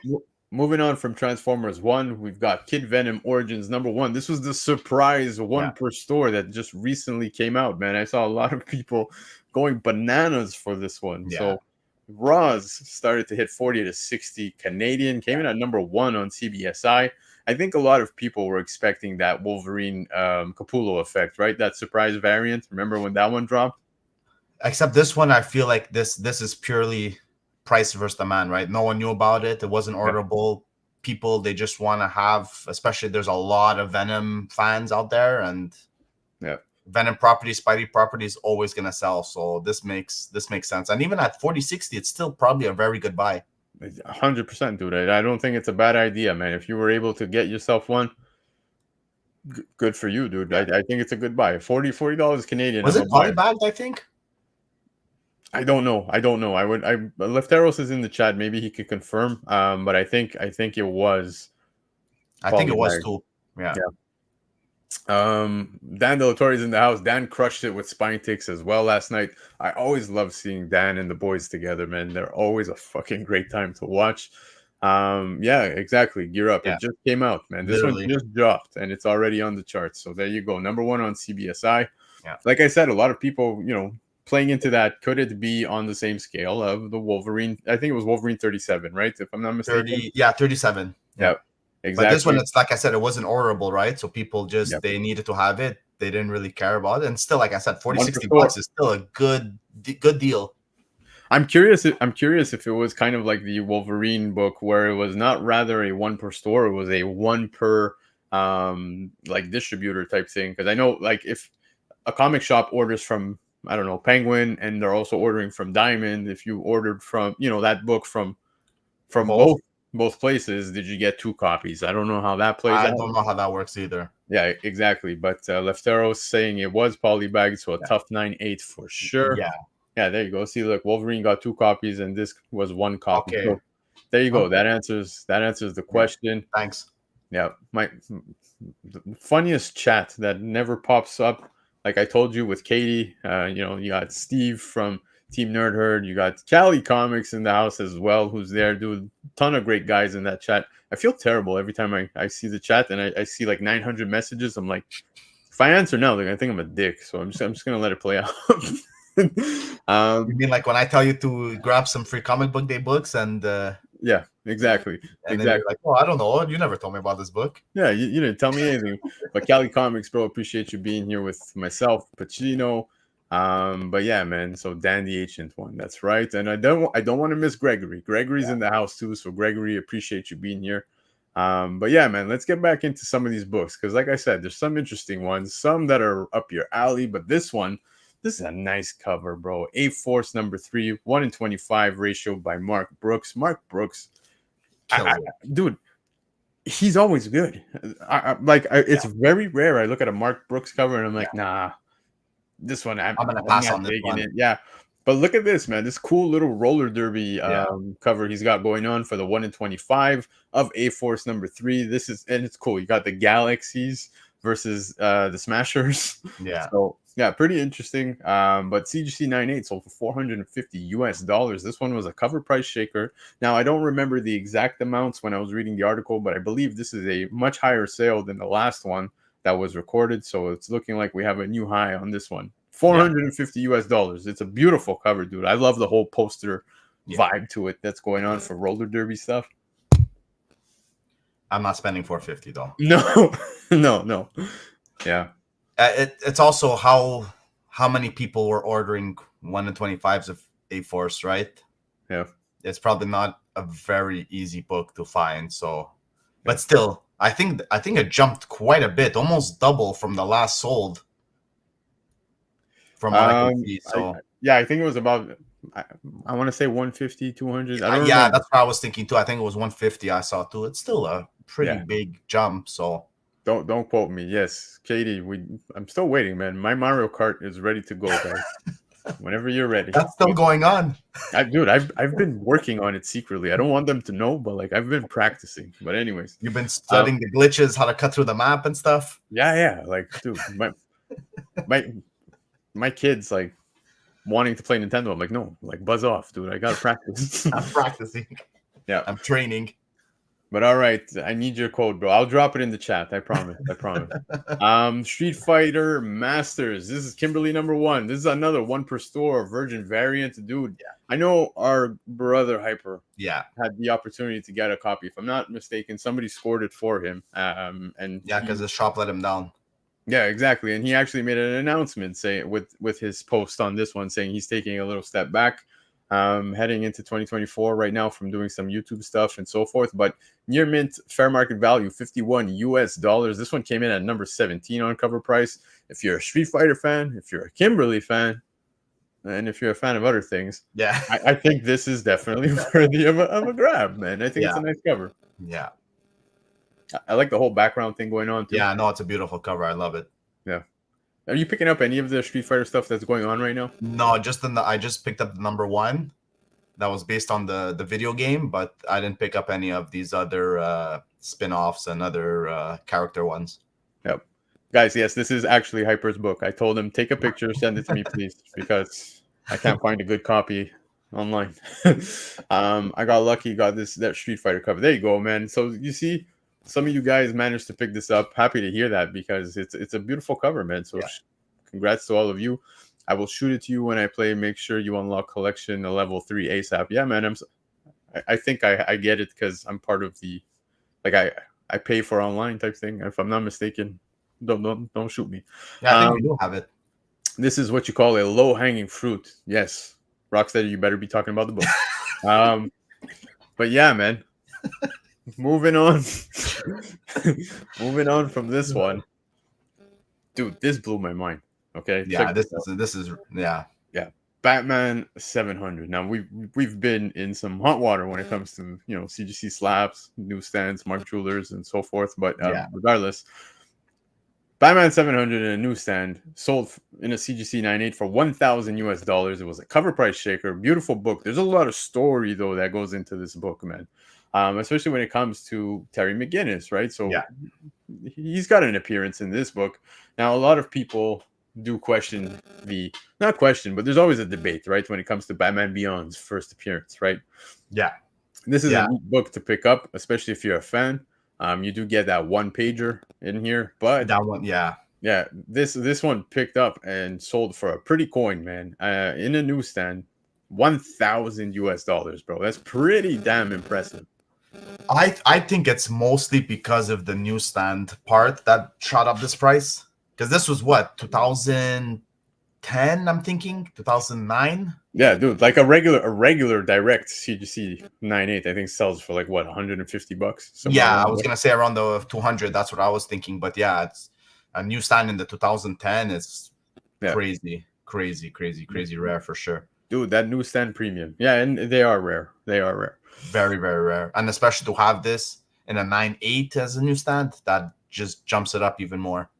Moving on from Transformers 1, we've got Kid Venom Origins #1. This was the surprise one per store that just recently came out, man. I saw a lot of people going bananas for this one. Yeah. So Raws started to hit 40 to 60 Canadian, came in at #1 on CBSI. I think a lot of people were expecting that Wolverine Capullo effect, right? That surprise variant. Remember when that one dropped? Except this one, I feel like this is purely price versus demand, right? No one knew about it. It wasn't orderable. People, they just want to have, especially there's a lot of Venom fans out there, and Venom property, Spidey property is always going to sell. So this makes sense. And even at 40-60, it's still probably a very good buy. 100%, dude. I don't think it's a bad idea, man. If you were able to get yourself one, good for you, dude. I think it's a good buy. $40 Canadian. Was it polybagged, I think? I don't know. Lefteros is in the chat. Maybe he could confirm. But I think it was. I think it was too. Yeah. Dan De La Torre is in the house. Dan crushed it with Spine Ticks as well last night. I always love seeing Dan and the boys together, man. They're always a fucking great time to watch. Yeah, exactly. Gear Up. It just came out, man. This one just dropped and it's already on the charts. So there you go. #1 on CBSI. Yeah. Like I said, a lot of people, playing into that, could it be on the same scale of the Wolverine? I think it was Wolverine 37, right? If I'm not mistaken. 37. Yeah. Exactly. But this one, it's like I said, it wasn't orderable, right? So people just they needed to have it. They didn't really care about it. And still, like I said, $40-$60 is still a good deal. I'm curious if it was kind of like the Wolverine book where it was not rather a one per store, it was a one per like distributor type thing. Because I know, like, if a comic shop orders from, I don't know, Penguin, and they're also ordering from Diamond, if you ordered from that book from both places, did you get 2 copies? I don't know how that plays out. I don't know how that works either. Yeah, exactly. But Lefteros saying it was polybagged, so a tough 9.8 for sure. Yeah, there you go. See, look, Wolverine got 2 copies, and this was 1 copy. Okay. So there you go. That answers the question. Thanks. Yeah, the funniest chat that never pops up, like I told you with Katie. You got Steve from Team Nerd Herd. You got Cali Comics in the house as well, who's there, dude. Ton of great guys in that chat. I feel terrible every time I see the chat and I see like 900 messages. I'm like, if I answer now, I think I'm a dick. So I'm just gonna let it play out. You mean like when I tell you to grab some free comic book day books and yeah, exactly. And then you're like, oh, I don't know. You never told me about this book. Yeah, you didn't tell me anything. But Cali Comics, bro, appreciate you being here with myself, Pacino. But yeah, man. So Dan the Ancient One, that's right. And I don't want to miss Gregory. Gregory's in the house too. So Gregory, appreciate you being here. But yeah, man, let's get back into some of these books because, like I said, there's some interesting ones, some that are up your alley. But this is a nice cover, bro. A-Force #3, 1-in-25 ratio by Mark Brooks. Mark Brooks, dude, he's always good. It's very rare. I look at a Mark Brooks cover and I'm like, nah, this one I'm gonna pass not on this taking one. it. Yeah. But look at this, man. This cool little roller derby cover he's got going on for the 1-in-25 of A-Force #3. And it's cool. You got the Galaxies versus the Smashers. Yeah. So yeah, pretty interesting. But CGC 98 sold for $450. This one was a cover price shaker. Now I don't remember the exact amounts when I was reading the article, but I believe this is a much higher sale than the last one that was recorded. So it's looking like we have a new high on this one. $450. It's a beautiful cover, dude. I love the whole poster vibe to it that's going on for roller derby stuff. I'm not spending $450 though. No. Yeah. It's also how many people were ordering 1-in-25s of A-Force, right? Yeah. It's probably not a very easy book to find. So, but still, I think it jumped quite a bit, almost double from the last sold. From what I can see, so I think it was about. I want to say 150, 200. I don't yeah, remember. that's what I was thinking too. I think it was 150. I saw too. It's still a pretty big jump. So don't quote me. Yes, Katie, I'm still waiting, man. My Mario Kart is ready to go, guys. Whenever you're ready. That's still going on. I've been working on it secretly. I don't want them to know, but like I've been practicing. But anyways, you've been studying the glitches, how to cut through the map and stuff. Yeah. Like, dude, my kids like wanting to play Nintendo. I'm like, no, like buzz off, dude. I gotta practice. I'm practicing. Yeah, I'm training. But all right, I need your code, bro. I'll drop it in the chat. I promise. Street Fighter Masters. This is Kimberly #1. This is another 1 per store Virgin variant, dude. Yeah. I know our brother Hyper. Yeah. Had the opportunity to get a copy. If I'm not mistaken, somebody scored it for him. Because the shop let him down. Yeah, exactly. And he actually made an announcement saying with his post on this one saying he's taking a little step back. Heading into 2024 right now from doing some YouTube stuff and so forth. But near mint fair market value, $51. This one came in at number 17 on cover price. If you're a Street Fighter fan, if you're a Kimberly fan, and if you're a fan of other things, I think this is definitely worthy of a grab, man. I think it's a nice cover. Yeah. I like the whole background thing going on too. Yeah, no, it's a beautiful cover. I love it. Yeah. Are you picking up any of the Street Fighter stuff that's going on right now? No, I just picked up the #1. That was based on the video game, but I didn't pick up any of these other spin-offs and other character ones. Yep. Guys, yes, this is actually Hyper's book. I told him, take a picture, send it to me, please, because I can't find a good copy online. I got lucky, got that Street Fighter cover. There you go, man. So you see, some of you guys managed to pick this up. Happy to hear that because it's a beautiful cover, man. So congrats to all of you. I will shoot it to you when I play. Make sure you unlock collection level 3 ASAP. Yeah, man. I think I get it because I'm part of the I pay for online type thing. If I'm not mistaken, don't shoot me. Yeah, I think we do have it. This is what you call a low hanging fruit. Yes, Rocksteady, you better be talking about the book. But yeah, man. Moving on. Moving on from this one, dude. This blew my mind. Okay. Yeah. This is. Yeah. Batman 700. Now we've been in some hot water when it comes to CGC slabs, newsstands, Mark Jewelers, and so forth. But regardless, Batman 700 in a newsstand sold in a CGC 98 for $1,000. It was a cover price shaker. Beautiful book. There's a lot of story though that goes into this book, man. Especially when it comes to Terry McGinnis, right? So he's got an appearance in this book. Now, a lot of people do question not question, but there's always a debate, right? When it comes to Batman Beyond's first appearance, right? Yeah. This is a neat book to pick up, especially if you're a fan. You do get that 1-pager in here, but that one, this one picked up and sold for a pretty coin, man. In a newsstand, $1,000, bro. That's pretty damn impressive. I think it's mostly because of the newsstand part that shot up this price. Because this was what, 2000, 2010, I'm thinking 2009. Yeah, dude, like a regular direct CGC 98, I think sells for like what, $150, somewhere Yeah, I around was there. gonna say around the 200. That's what I was thinking. But yeah, it's a new stand in the 2010. It's Yeah, crazy rare for sure. dude, that newsstand premium. Yeah, and they are rare. They are rare. Very rare, and especially to have this in a 9.8 as a new stand, that just jumps it up even more.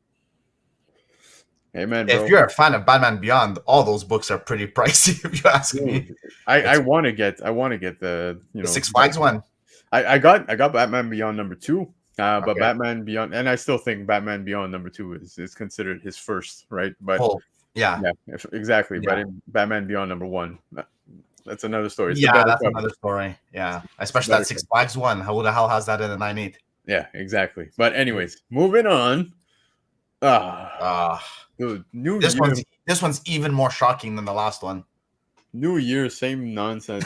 Hey man, If bro. you're a fan of Batman Beyond, all those books are pretty pricey. If you ask me, Dude, I want to get the the Six Flags one. I got Batman Beyond #2, but Okay. Batman Beyond, and I still think Batman Beyond #2 is considered his first, right? But Oh, yeah, exactly. yeah. But in Batman Beyond #1, that's another story. It's the Yeah, better that's cover. another story. Yeah, It's the especially better that Six cover. Flags one. Who the hell has that in a 9.8? Yeah, exactly. But anyways, moving on. Uh Dude, New this Year, one's even more shocking than the last one. New Year, same nonsense.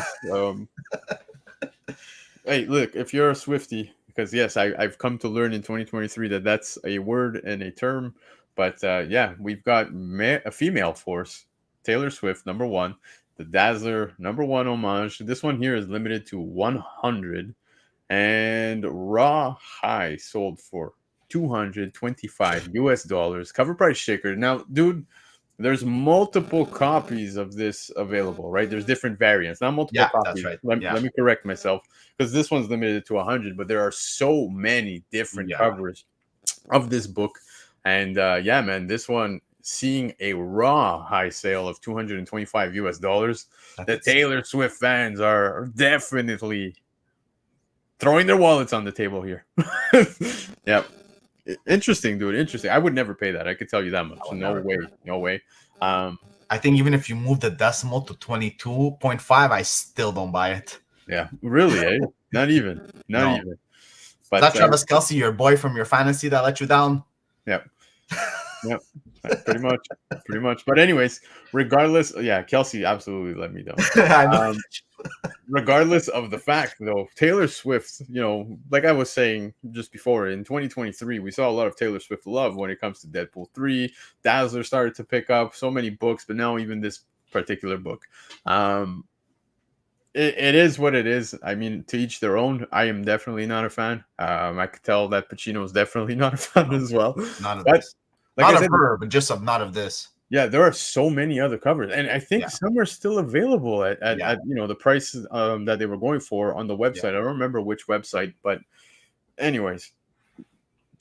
Hey, look, if you're a Swiftie, because yes, I've come to learn in 2023 that that's a word and a term. But yeah, we've got a female force, Taylor Swift, #1, the Dazzler, #1 homage. This one here is limited to 100, and raw high sold for $225. Cover price shaker. Now, dude, there's multiple copies of this available, right? There's different variants, not multiple Yeah, that's copies. right. Let Yeah, me correct myself, because this one's limited to 100, but there are so many different yeah. covers of this book. And yeah, man, this one seeing a raw high sale of $225, the That's Taylor Swift fans are definitely throwing their wallets on the table here. Yep. Interesting, dude. Interesting. I would never pay that. I could tell you that much. No way. No way. I think even if you move the decimal to 22.5, I still don't buy it. Yeah. Really, eh? Not even. Not No. even. Is But that Travis Kelce, your boy from your fantasy, that let you down? yeah. Yep. Pretty much. Pretty much. But anyways, regardless, yeah, Kelsey absolutely let me down. I know. Regardless of the fact, though, Taylor Swift, like I was saying just before, in 2023, we saw a lot of Taylor Swift love when it comes to Deadpool 3. Dazzler started to pick up so many books, but now even this particular book. It is what it is. I mean, to each their own. I am definitely not a fan. I could tell that PACINO is definitely not a fan as well. Not of But, this. like Not I of said, her, but just of not of this. yeah, there are so many other covers, and I think Yeah. some are still available at Yeah. the price that they were going for on the website. Yeah. I don't remember which website, but anyways,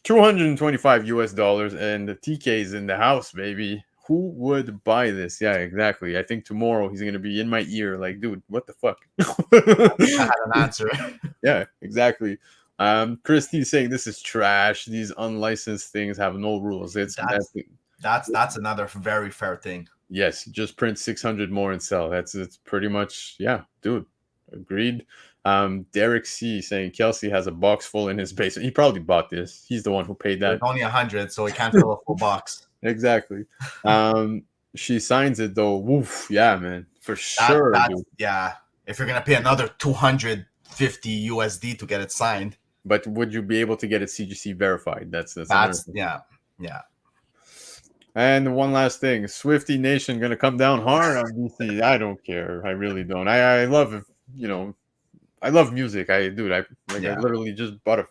$225, and the TK's in the house, baby. Who would buy this? Yeah, exactly. I think tomorrow he's gonna be in my ear, like, dude, what the fuck? I had an answer. Yeah, exactly. Christy's saying this is trash. These unlicensed things have no rules. That's another very fair thing. Yes, just print 600 more and sell. It's pretty much, yeah, dude. Agreed. Derek C saying Kelsey has a box full in his basement. He probably bought this. He's the one who paid that. It's only 100, so he can't fill a full box. Exactly. She signs it though. Woof, yeah, man, for sure. Yeah. If you're gonna pay another 250 USD to get it signed, but would you be able to get it CGC verified? That's yeah. And one last thing, Swifty Nation gonna come down hard on DC. I don't care. I really don't. I love I love music. I literally just bought a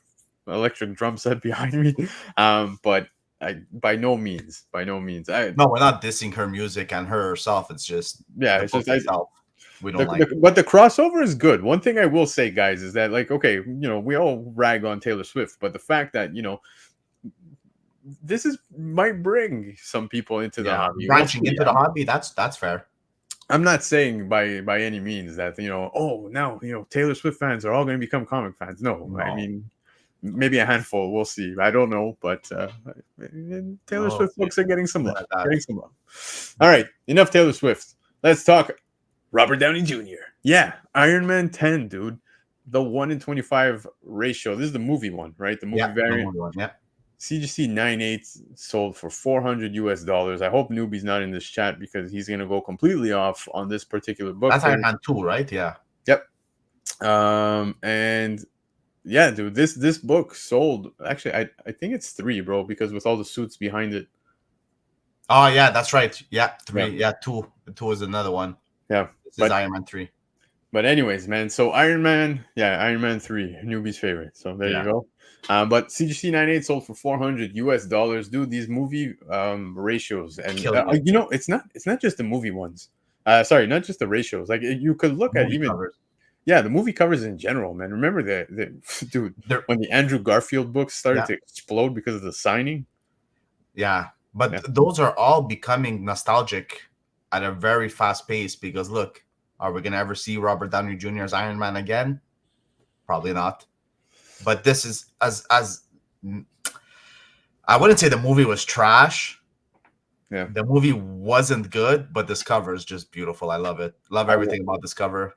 electric drum set behind me. But by no means. No, we're not dissing her music and herself. It's just it's just itself. We don't like it. But the crossover is good. One thing I will say, guys, is that, like, okay, we all rag on Taylor Swift, but the fact that this might bring some people into the hobby. Branching into the hobby, that's fair. I'm not saying by any means that now Taylor Swift fans are all going to become comic fans. No, I mean maybe a handful. We'll see. I don't know, but Taylor Swift books are getting some love. All right, enough Taylor Swift. Let's talk Robert Downey Jr. Yeah, Iron Man 10, dude. The 1:25 ratio. This is the movie one, right? The movie variant. The movie one, yeah. CGC 98 sold for $400. I hope Newbie's not in this chat because he's gonna go completely off on this particular book. That's Iron Man 2, right? Yeah. Yep. And yeah, dude, this book sold. Actually, I think it's 3, bro, because with all the suits behind it. Oh yeah, that's right. Yeah, 3. Yeah, Yeah, 2. 2 is another one. yeah. This is But Iron Man 3. anyways, man. So Iron Man, yeah, Iron Man 3, newbie's favorite. So there you Yeah. go. But CGC 98 sold for $400 US. Dude, these movie ratios, and Killing it. it's not just the movie ones. Sorry, not just the ratios. Like you could look at Movie even covers. yeah, the movie covers in general, man. Remember the dude They're, when the Andrew Garfield books started yeah. to explode because of the signing? Yeah. Yeah. But those are all becoming nostalgic at a very fast pace because look, are we gonna ever see Robert Downey Jr. as Iron Man again? Probably not. But this is as I wouldn't say the movie was trash. Yeah. The movie wasn't good, but this cover is just beautiful. I love it. Love I will, everything about this cover.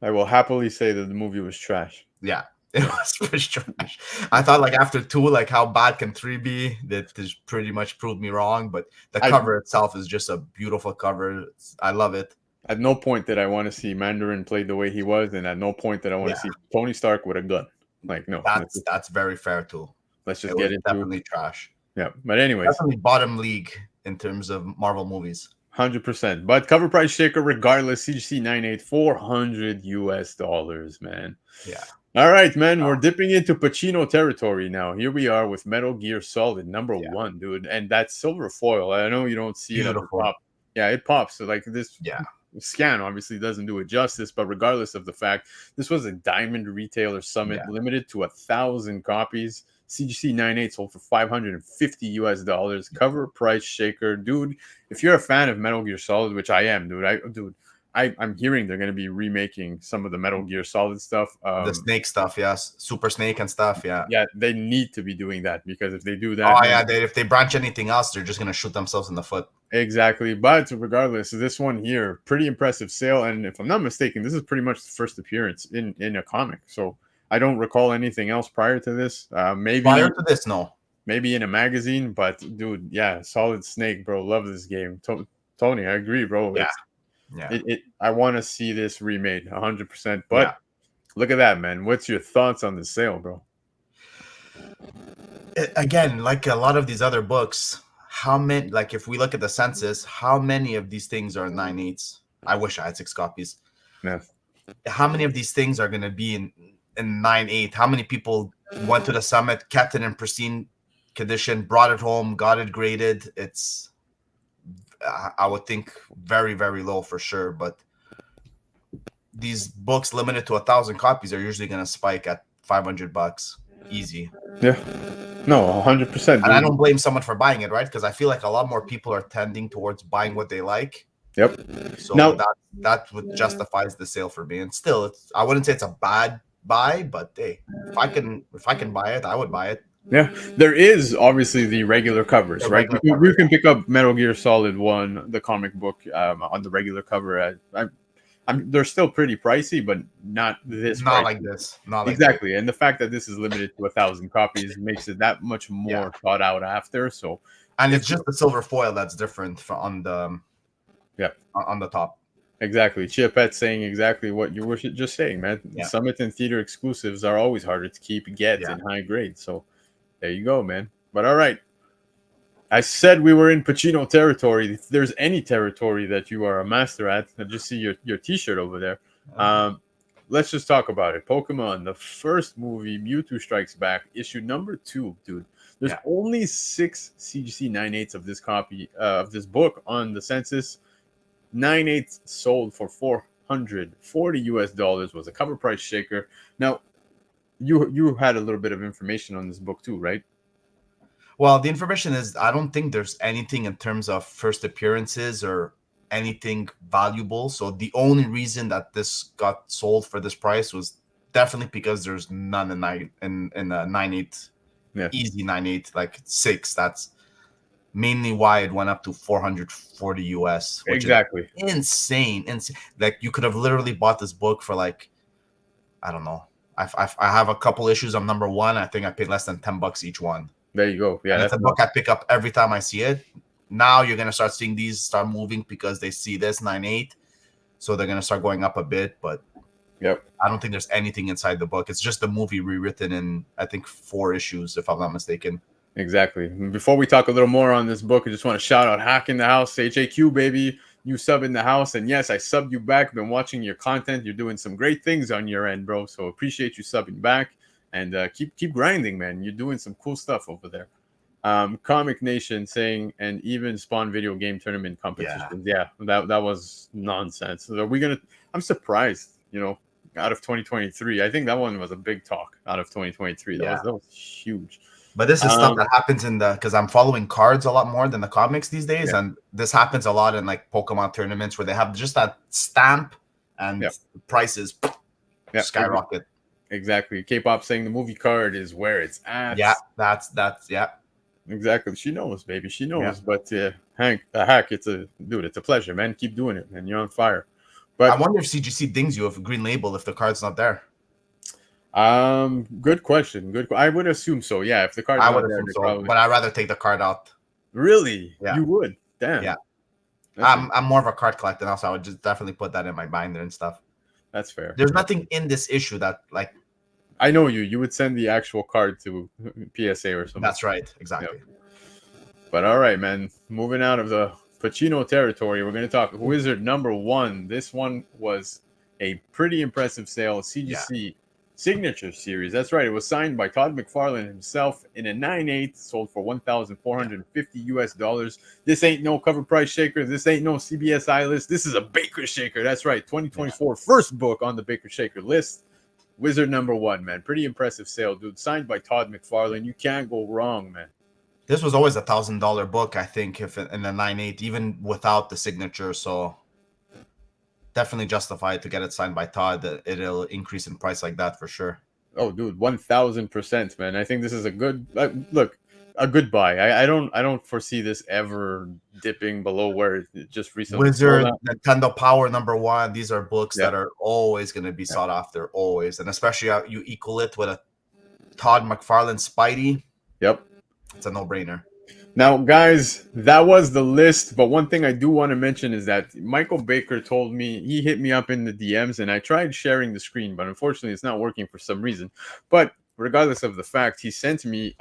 I will happily say that the movie was trash. Yeah, it Yeah. was pretty trash. I thought like after 2, like how bad can 3 be? That has pretty much proved me wrong. But the cover itself is just a beautiful cover. I love it. At no point did I want to see Mandarin played the way he was, and at no point did I want to see Tony Stark with a gun. Like, no. That's very fair too. Let's just It get was into definitely trash. Yeah, but anyways, Definitely bottom league in terms of Marvel movies. 100%. But cover price shaker, regardless. CGC 98 $400 US, man. Yeah. All right, man. We're dipping into Pacino territory now. Here we are with Metal Gear Solid #1, dude, and that silver foil. I know you don't see it at the top. Yeah, it pops. So like this. Yeah. Scan obviously doesn't do it justice, but regardless of the fact, this was a Diamond Retailer Summit limited to 1,000 copies. CGC 98 sold for $550 US. Cover price shaker, dude. If you're a fan of Metal Gear Solid, which I am, dude, I'm hearing they're going to be remaking some of the Metal Gear Solid stuff. The Snake stuff, yes, Super Snake and stuff, yeah. Yeah, they need to be doing that because if they do that, oh yeah, if they branch anything else, they're just going to shoot themselves in the foot. Exactly. But regardless, this one here, pretty impressive sale. And if I'm not mistaken, this is pretty much the first appearance in a comic. So I don't recall anything else prior to this. Maybe prior to this, no. Maybe in a magazine, but dude, yeah, Solid Snake, bro. Love this game. Tony, I agree, bro. Yeah. I want to see this remade 100%. But look at that, man. What's your thoughts on the sale, bro? Again, like a lot of these other books, how many, like if we look at the census, how many of these things are 9/8? I wish I had 6 copies. Yeah. How many of these things are going to be in 9/8? How many people went to the summit, kept it in pristine condition, brought it home, got it graded? It's, I would think, very, very low for sure. But these books limited to 1,000 copies are usually going to spike at $500 easy. Yeah. No, 100%. And I don't blame someone for buying it, right? Because I feel like a lot more people are tending towards buying what they like. Yep. So now, that would justifies the sale for me. And still, I wouldn't say it's a bad buy, but hey, if I can buy it, I would buy it. Yeah, there is obviously the regular covers, right? You can pick up Metal Gear Solid 1, the comic book, on the regular cover. They're still pretty pricey, but not this. Not like this. Not like exactly. This. And the fact that this is limited to 1,000 copies makes it that much more thought out after. So, and it's just the silver foil that's different on the on the top. Exactly. Chiapette saying exactly what you were just saying, man. Yeah. Summit and theater exclusives are always harder to keep, get in high grade. So there you go, man. But all right. I said we were in Pacino territory. If there's any territory that you are a master at, I just see your t-shirt over there. Let's just talk about it. Pokemon, the first movie, Mewtwo Strikes Back, issue #2, dude. There's only 6 CGC 9/8 of this copy of this book on the census. 9/8 sold for $440 was a cover price shaker. Now, you had a little bit of information on this book too, right? Well, the information is, I don't think there's anything in terms of first appearances or anything valuable. So the only reason that this got sold for this price was definitely because there's none in 9/8, easy 9/8, like 6. That's mainly why it went up to $440 US. Which exactly. Is insane. Like you could have literally bought this book for like, I don't know. I have a couple issues. I'm #1. I think I paid less than $10 each one. There you go. Yeah, that's a book I pick up every time I see it. Now you're gonna start seeing these start moving because they see this 9/8, so they're gonna start going up a bit. But I don't think there's anything inside the book. It's just a movie rewritten in, I think, 4 issues, if I'm not mistaken. Exactly. Before we talk a little more on this book, I just want to shout out Hack in the House, HAQ, baby. You sub in the house. And yes, I subbed you back. Been watching your content. You're doing some great things on your end, bro. So appreciate you subbing back. And keep grinding, man. You're doing some cool stuff over there. Comic Nation saying, and even Spawn video game tournament competitions. Yeah, that was nonsense. So I'm surprised, out of 2023. I think that one was a big talk out of 2023. That was huge. But this is stuff that happens because I'm following cards a lot more than the comics these days. And this happens a lot in like Pokemon tournaments where they have just that stamp and prices skyrocket. Exactly. K-pop saying the movie card is where it's at. Yeah, that's exactly. She knows, baby. She knows. But Hack, it's a pleasure, man. Keep doing it, man. You're on fire. But I wonder if CGC dings you with a green label if the card's not there. Good question. I would assume so. Yeah, if the card's not there, so, but I'd rather take the card out. Really? Yeah. You would? Damn. Yeah. I'm more of a card collector now, so I would just definitely put that in my binder and stuff. That's fair. There's nothing in this issue that like. I know you would send the actual card to PSA or something. That's right. Exactly. Yep. But all right, man. Moving out of the PACINO territory, we're going to talk Wizard number 1. This one was a pretty impressive sale. CGC Signature Series. That's right. It was signed by Todd McFarlane himself in a 9/8, sold for $1,450 US. This ain't no cover price shaker. This ain't no CBSI list. This is a Baker shaker. That's right. 2024 first book on the Baker shaker list. Wizard number 1, man. Pretty impressive sale, dude. Signed by Todd McFarlane. You can't go wrong, man. This was always $1,000 book, I think, if in the 9/8, even without the signature. So definitely justified to get it signed by Todd. It'll increase in price like that for sure. Oh, dude, 1,000%, man. I think this is a good a good buy. I don't foresee this ever dipping below where it just recently. Wizard, Nintendo Power number 1. These are books that are always going to be sought after, always, and especially you equal it with a Todd McFarlane Spidey. Yep, it's a no-brainer. Now, guys, that was the list. But one thing I do want to mention is that Michael Baker told me, he hit me up in the DMs, and I tried sharing the screen, but unfortunately, it's not working for some reason. But regardless of the fact, he sent me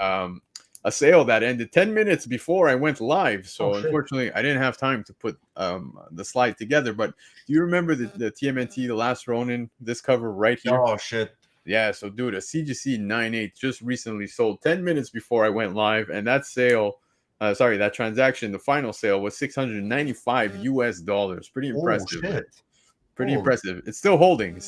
a sale that ended 10 minutes before I went live. So unfortunately, I didn't have time to put the slide together. But do you remember the TMNT, The Last Ronin, this cover right here? Oh, shit. Yeah, so dude, a CGC 9/8 just recently sold 10 minutes before I went live. And that sale, that transaction, the final sale was $695 US. Pretty impressive. Oh, shit. Pretty impressive. It's still holding.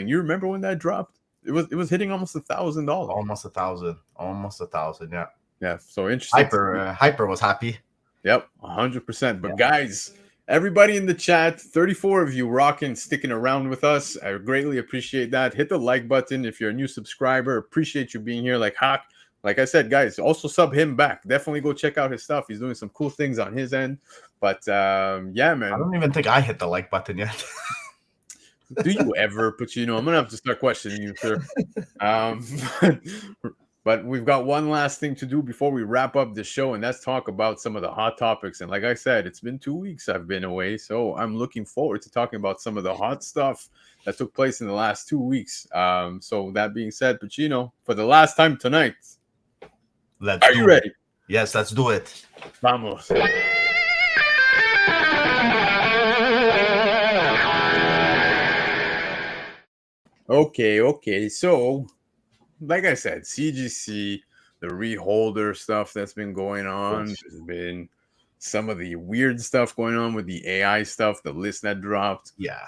You remember when that dropped? It was hitting almost $1,000. Almost $1,000. Yeah. Yeah, so interesting. Hyper was happy. Yep, 100%. But guys, everybody in the chat, 34 of you rocking, sticking around with us. I greatly appreciate that. Hit the like button if you're a new subscriber. Appreciate you being here. Like I said, guys, also sub him back. Definitely go check out his stuff. He's doing some cool things on his end. But yeah, man. I don't even think I hit the like button yet. Do you ever, PACINO? I'm gonna have to start questioning you, sir. But we've got one last thing to do before we wrap up the show, and that's talk about some of the hot topics. And like I said, it's been 2 weeks I've been away, so I'm looking forward to talking about some of the hot stuff that took place in the last 2 weeks. So that being said, PACINO, for the last time tonight, are you ready? Yes, let's do it. Vamos. Okay. So, like I said, CGC, the reholder stuff that's been going on. There's been some of the weird stuff going on with the AI stuff, the list that dropped. Yeah.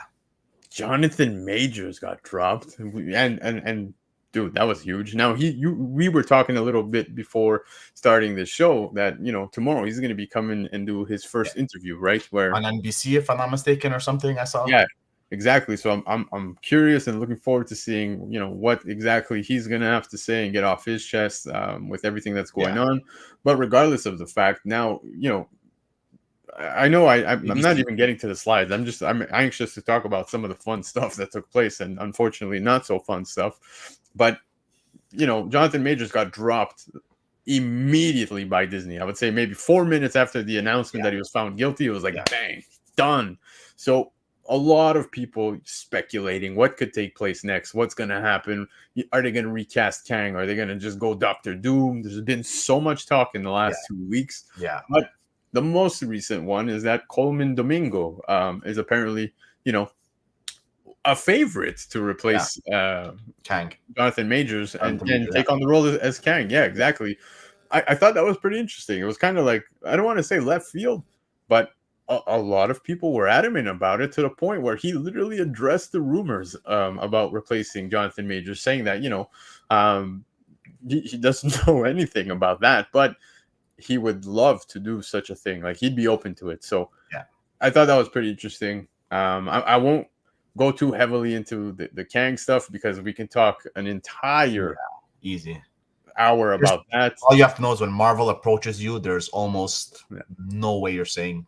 Jonathan Majors got dropped. And dude, that was huge. Now we were talking a little bit before starting the show that, tomorrow he's going to be coming and do his first interview, right? Where on NBC, if I'm not mistaken, or something I saw. Yeah. Exactly. So I'm curious and looking forward to seeing, what exactly he's going to have to say and get off his chest with everything that's going on. But regardless of the fact, now, I know I'm not even getting to the slides. I'm anxious to talk about some of the fun stuff that took place and unfortunately not so fun stuff. But, Jonathan Majors got dropped immediately by Disney. I would say maybe 4 minutes after the announcement that he was found guilty. It was like, bang, done. So a lot of people speculating what could take place next, what's going to happen. Are they going to recast Kang? Are they going to just go Doctor Doom? There's been so much talk in the Yeah. last 2 weeks. Yeah. But the most recent one is that Coleman Domingo is apparently, a favorite to replace Kang. Jonathan Majors and take on the role as Kang. Yeah, exactly. I thought that was pretty interesting. It was kind of like, I don't want to say left field, but a lot of people were adamant about it to the point where he literally addressed the rumors about replacing Jonathan Majors, saying that, he doesn't know anything about that, but he would love to do such a thing. Like, he'd be open to it. So yeah, I thought that was pretty interesting. I won't go too heavily into the Kang stuff because we can talk an entire easy hour about that. All you have to know is when Marvel approaches you, there's almost no way you're saying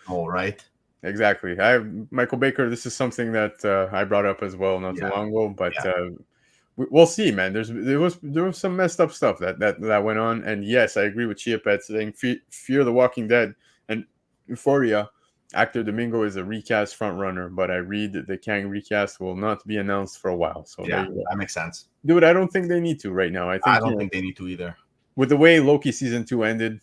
no, right? Exactly. Michael Baker, this is something that I brought up as well not too long ago, but we'll see, man. There was some messed up stuff that went on, and yes, I agree with Chiapet saying Fear the Walking Dead and Euphoria. Actor Domingo is a recast frontrunner, but I read that the Kang recast will not be announced for a while. So that makes sense. Dude, I don't think they need to right now. I don't think they need to either. With the way Loki season 2 ended,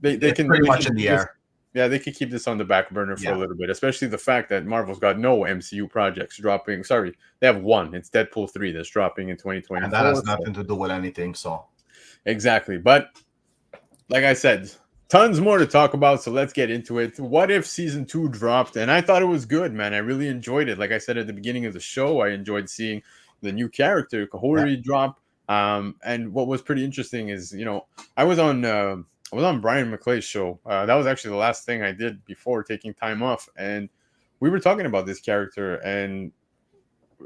they can pretty much in the air. Yeah, they could keep this on the back burner for a little bit, especially the fact that Marvel's got no MCU projects dropping. Sorry, they have one. It's Deadpool 3 that's dropping in 2024. And that has nothing to do with anything, so. Exactly. But like I said, tons more to talk about, so let's get into it. What If season 2 dropped, and I thought it was good, man. I really enjoyed it. Like I said at the beginning of the show, I enjoyed seeing the new character, Kahori, drop. And what was pretty interesting is, I was on Brian McClay's show. That was actually the last thing I did before taking time off, and we were talking about this character, and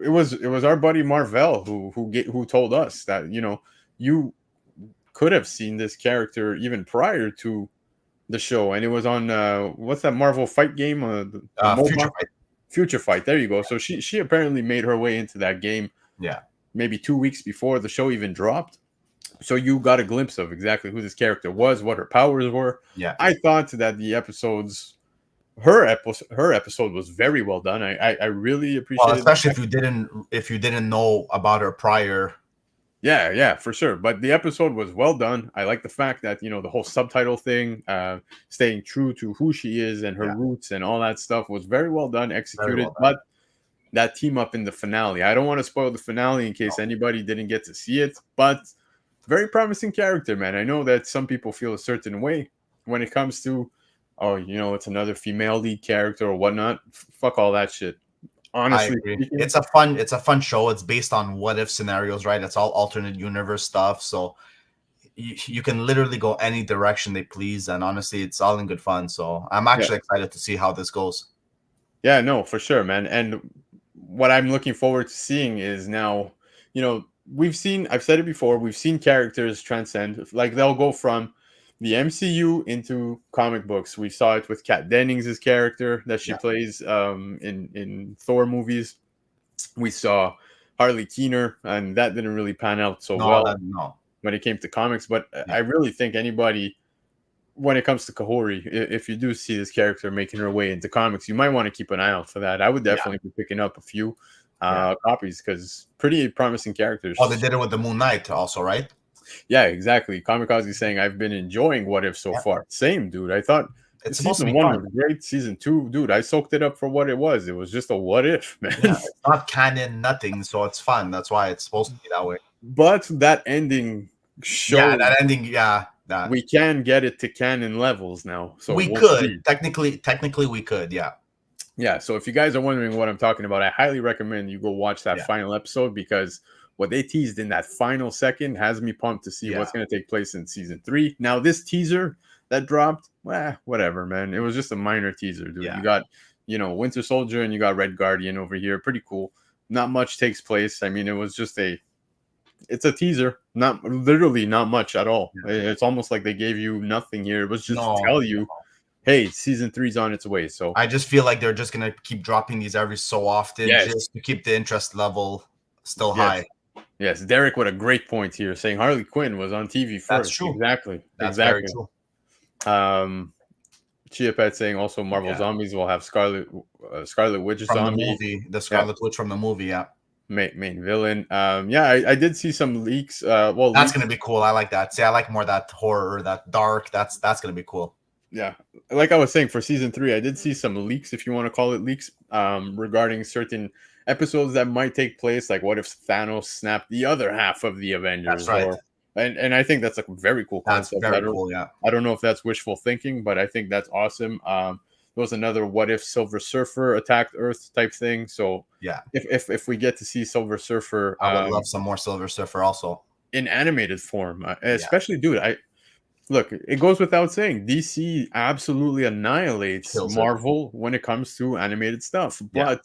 it was our buddy Marvell who told us that you could have seen this character even prior to the show, and it was on what's that Marvel fight game? Future Fight. There you go. So she apparently made her way into that game. Yeah, maybe 2 weeks before the show even dropped. So you got a glimpse of exactly who this character was, what her powers were. Yeah, I thought that her episode was very well done. I really appreciate it, especially if you didn't know about her prior. Yeah, for sure. But the episode was well done. I like the fact that the whole subtitle thing, staying true to who she is and her roots and all that stuff was very well done, executed. But that team up in the finale, I don't want to spoil the finale in case anybody didn't get to see it, but very promising character, man. I know that some people feel a certain way when it comes to, it's another female lead character or whatnot. Fuck all that shit. Honestly, it's a fun show. It's based on what if scenarios, right? It's all alternate universe stuff, so you can literally go any direction they please, and honestly, it's all in good fun. So I'm actually excited to see how this goes. Yeah, no, for sure, man. And what I'm looking forward to seeing is now, I've said it before, we've seen characters transcend, like they'll go from the MCU into comic books. We saw it with Kat Dennings' character that she plays in Thor movies. We saw Harley Keener, and that didn't really pan out so well when it came to comics. But I really think anybody, when it comes to Kahori, if you do see this character making her way into comics, you might want to keep an eye out for that. I would definitely be picking up a few copies because pretty promising characters. Oh, they did it with the Moon Knight also, right? Yeah, exactly. Kamikaze saying, I've been enjoying What If so far. Same, dude. I thought season 1 was great. Season 2, dude, I soaked it up for what it was. It was just a what if, man. Yeah, it's not canon, nothing, so it's fun. That's why it's supposed to be that way. But that ending shows. Yeah, that ending, we can get it to canon levels now. So we could. Technically, we could, Yeah, so if you guys are wondering what I'm talking about, I highly recommend you go watch that final episode because what they teased in that final second has me pumped to see what's going to take place in season 3. Now, this teaser that dropped, whatever, man. It was just a minor teaser, dude. You got, Winter Soldier and you got Red Guardian over here. Pretty cool. Not much takes place. I mean, it was just it's a teaser. Not much at all. It's almost like they gave you nothing here. It was just to tell you, hey, season 3's on its way. So I just feel like they're just going to keep dropping these every so often just to keep the interest level still high. Yes, Derek with a great point here, saying Harley Quinn was on TV first. That's true. Exactly. That's very true. Chia Pet saying also Marvel Zombies will have Scarlet Witch from zombie. the movie, the Scarlet Witch from the movie. Yeah, main villain. I did see some leaks. Well, that's leaks. gonna be cool. I like that. See, I like more that horror, that dark. That's gonna be cool. Yeah, like I was saying, for season 3, I did see some leaks, if you want to call it leaks, regarding certain episodes that might take place. Like, what if Thanos snapped the other half of the Avengers? That's right. And I think that's a very cool concept. That's very cool. Yeah. I don't know if that's wishful thinking, but I think that's awesome. There was another what if Silver Surfer attacked Earth type thing. So yeah, if we get to see Silver Surfer, I would love some more Silver Surfer also in animated form, especially, dude. Look, it goes without saying, DC absolutely annihilates Marvel when it comes to animated stuff. But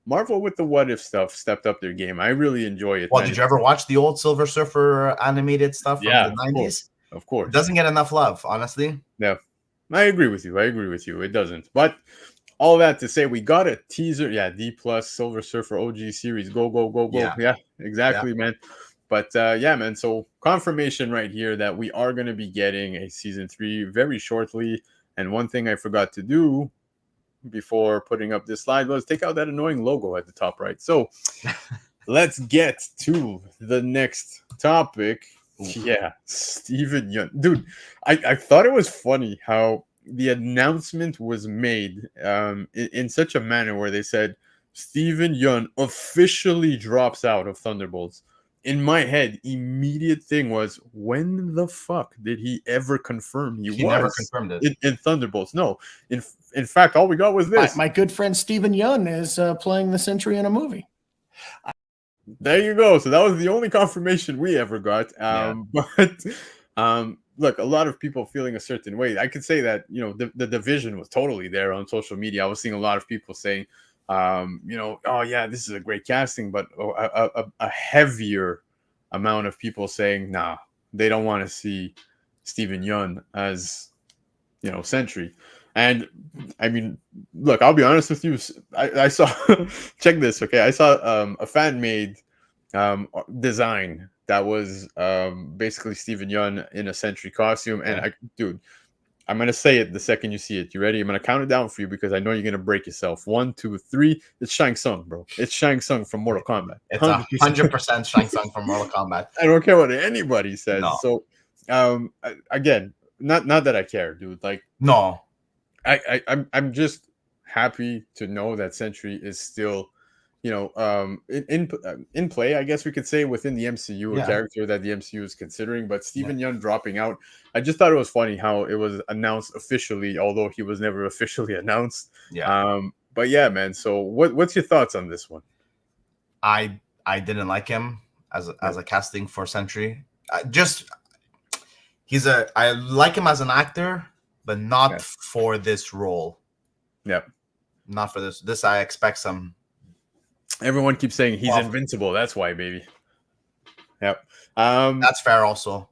Marvel with the what if stuff stepped up their game. I really enjoy it. Well, did you ever watch the old Silver Surfer animated stuff from the 90s? Of course. It doesn't get enough love, honestly. Yeah, I agree with you. It doesn't. But all that to say, we got a teaser. Yeah, D+ Silver Surfer OG series. Go, go, go, go. Yeah, exactly, man. But man, so confirmation right here that we are going to be getting a season 3 very shortly. And one thing I forgot to do before putting up this slide was take out that annoying logo at the top right. So let's get to the next topic. Yeah, Steven Yeun. Dude, I thought it was funny how the announcement was made in such a manner where they said Steven Yeun officially drops out of Thunderbolts. In my head, immediate thing was, when the fuck did he ever confirm he never confirmed it in Thunderbolts? No, in fact, all we got was this. My good friend Steven Yeun is playing the Sentry in a movie. There you go. So that was the only confirmation we ever got. But look, a lot of people feeling a certain way. I could say that the division was totally there on social media. I was seeing a lot of people saying, oh yeah, this is a great casting, but a heavier amount of people saying, nah, they don't want to see Steven Yeun as, Sentry. And I mean, look, I'll be honest with you. I saw, check this, okay? I saw a fan made design that was basically Steven Yeun in a Sentry costume, and dude. I'm going to say it the second you see it. You ready? I'm going to count it down for you because I know you're going to break yourself. 1, 2, 3. It's Shang Tsung, bro. It's Shang Tsung from Mortal Kombat. It's 100% Shang Tsung from Mortal Kombat. I don't care what anybody says. No. So, again, not that I care, dude. Like, no. I'm just happy to know that Sentry is still, in play, I guess we could say, within the MCU, a character that the MCU is considering. But Steven Yeun dropping out, I just thought it was funny how it was announced officially, although he was never officially announced. But yeah, man. So what's your thoughts on this one? I didn't like him as a casting for Sentry. I like him as an actor, but not for this role. Yeah, not for this. This I expect some. Everyone keeps saying he's invincible. That's why, baby. Yep. That's fair also.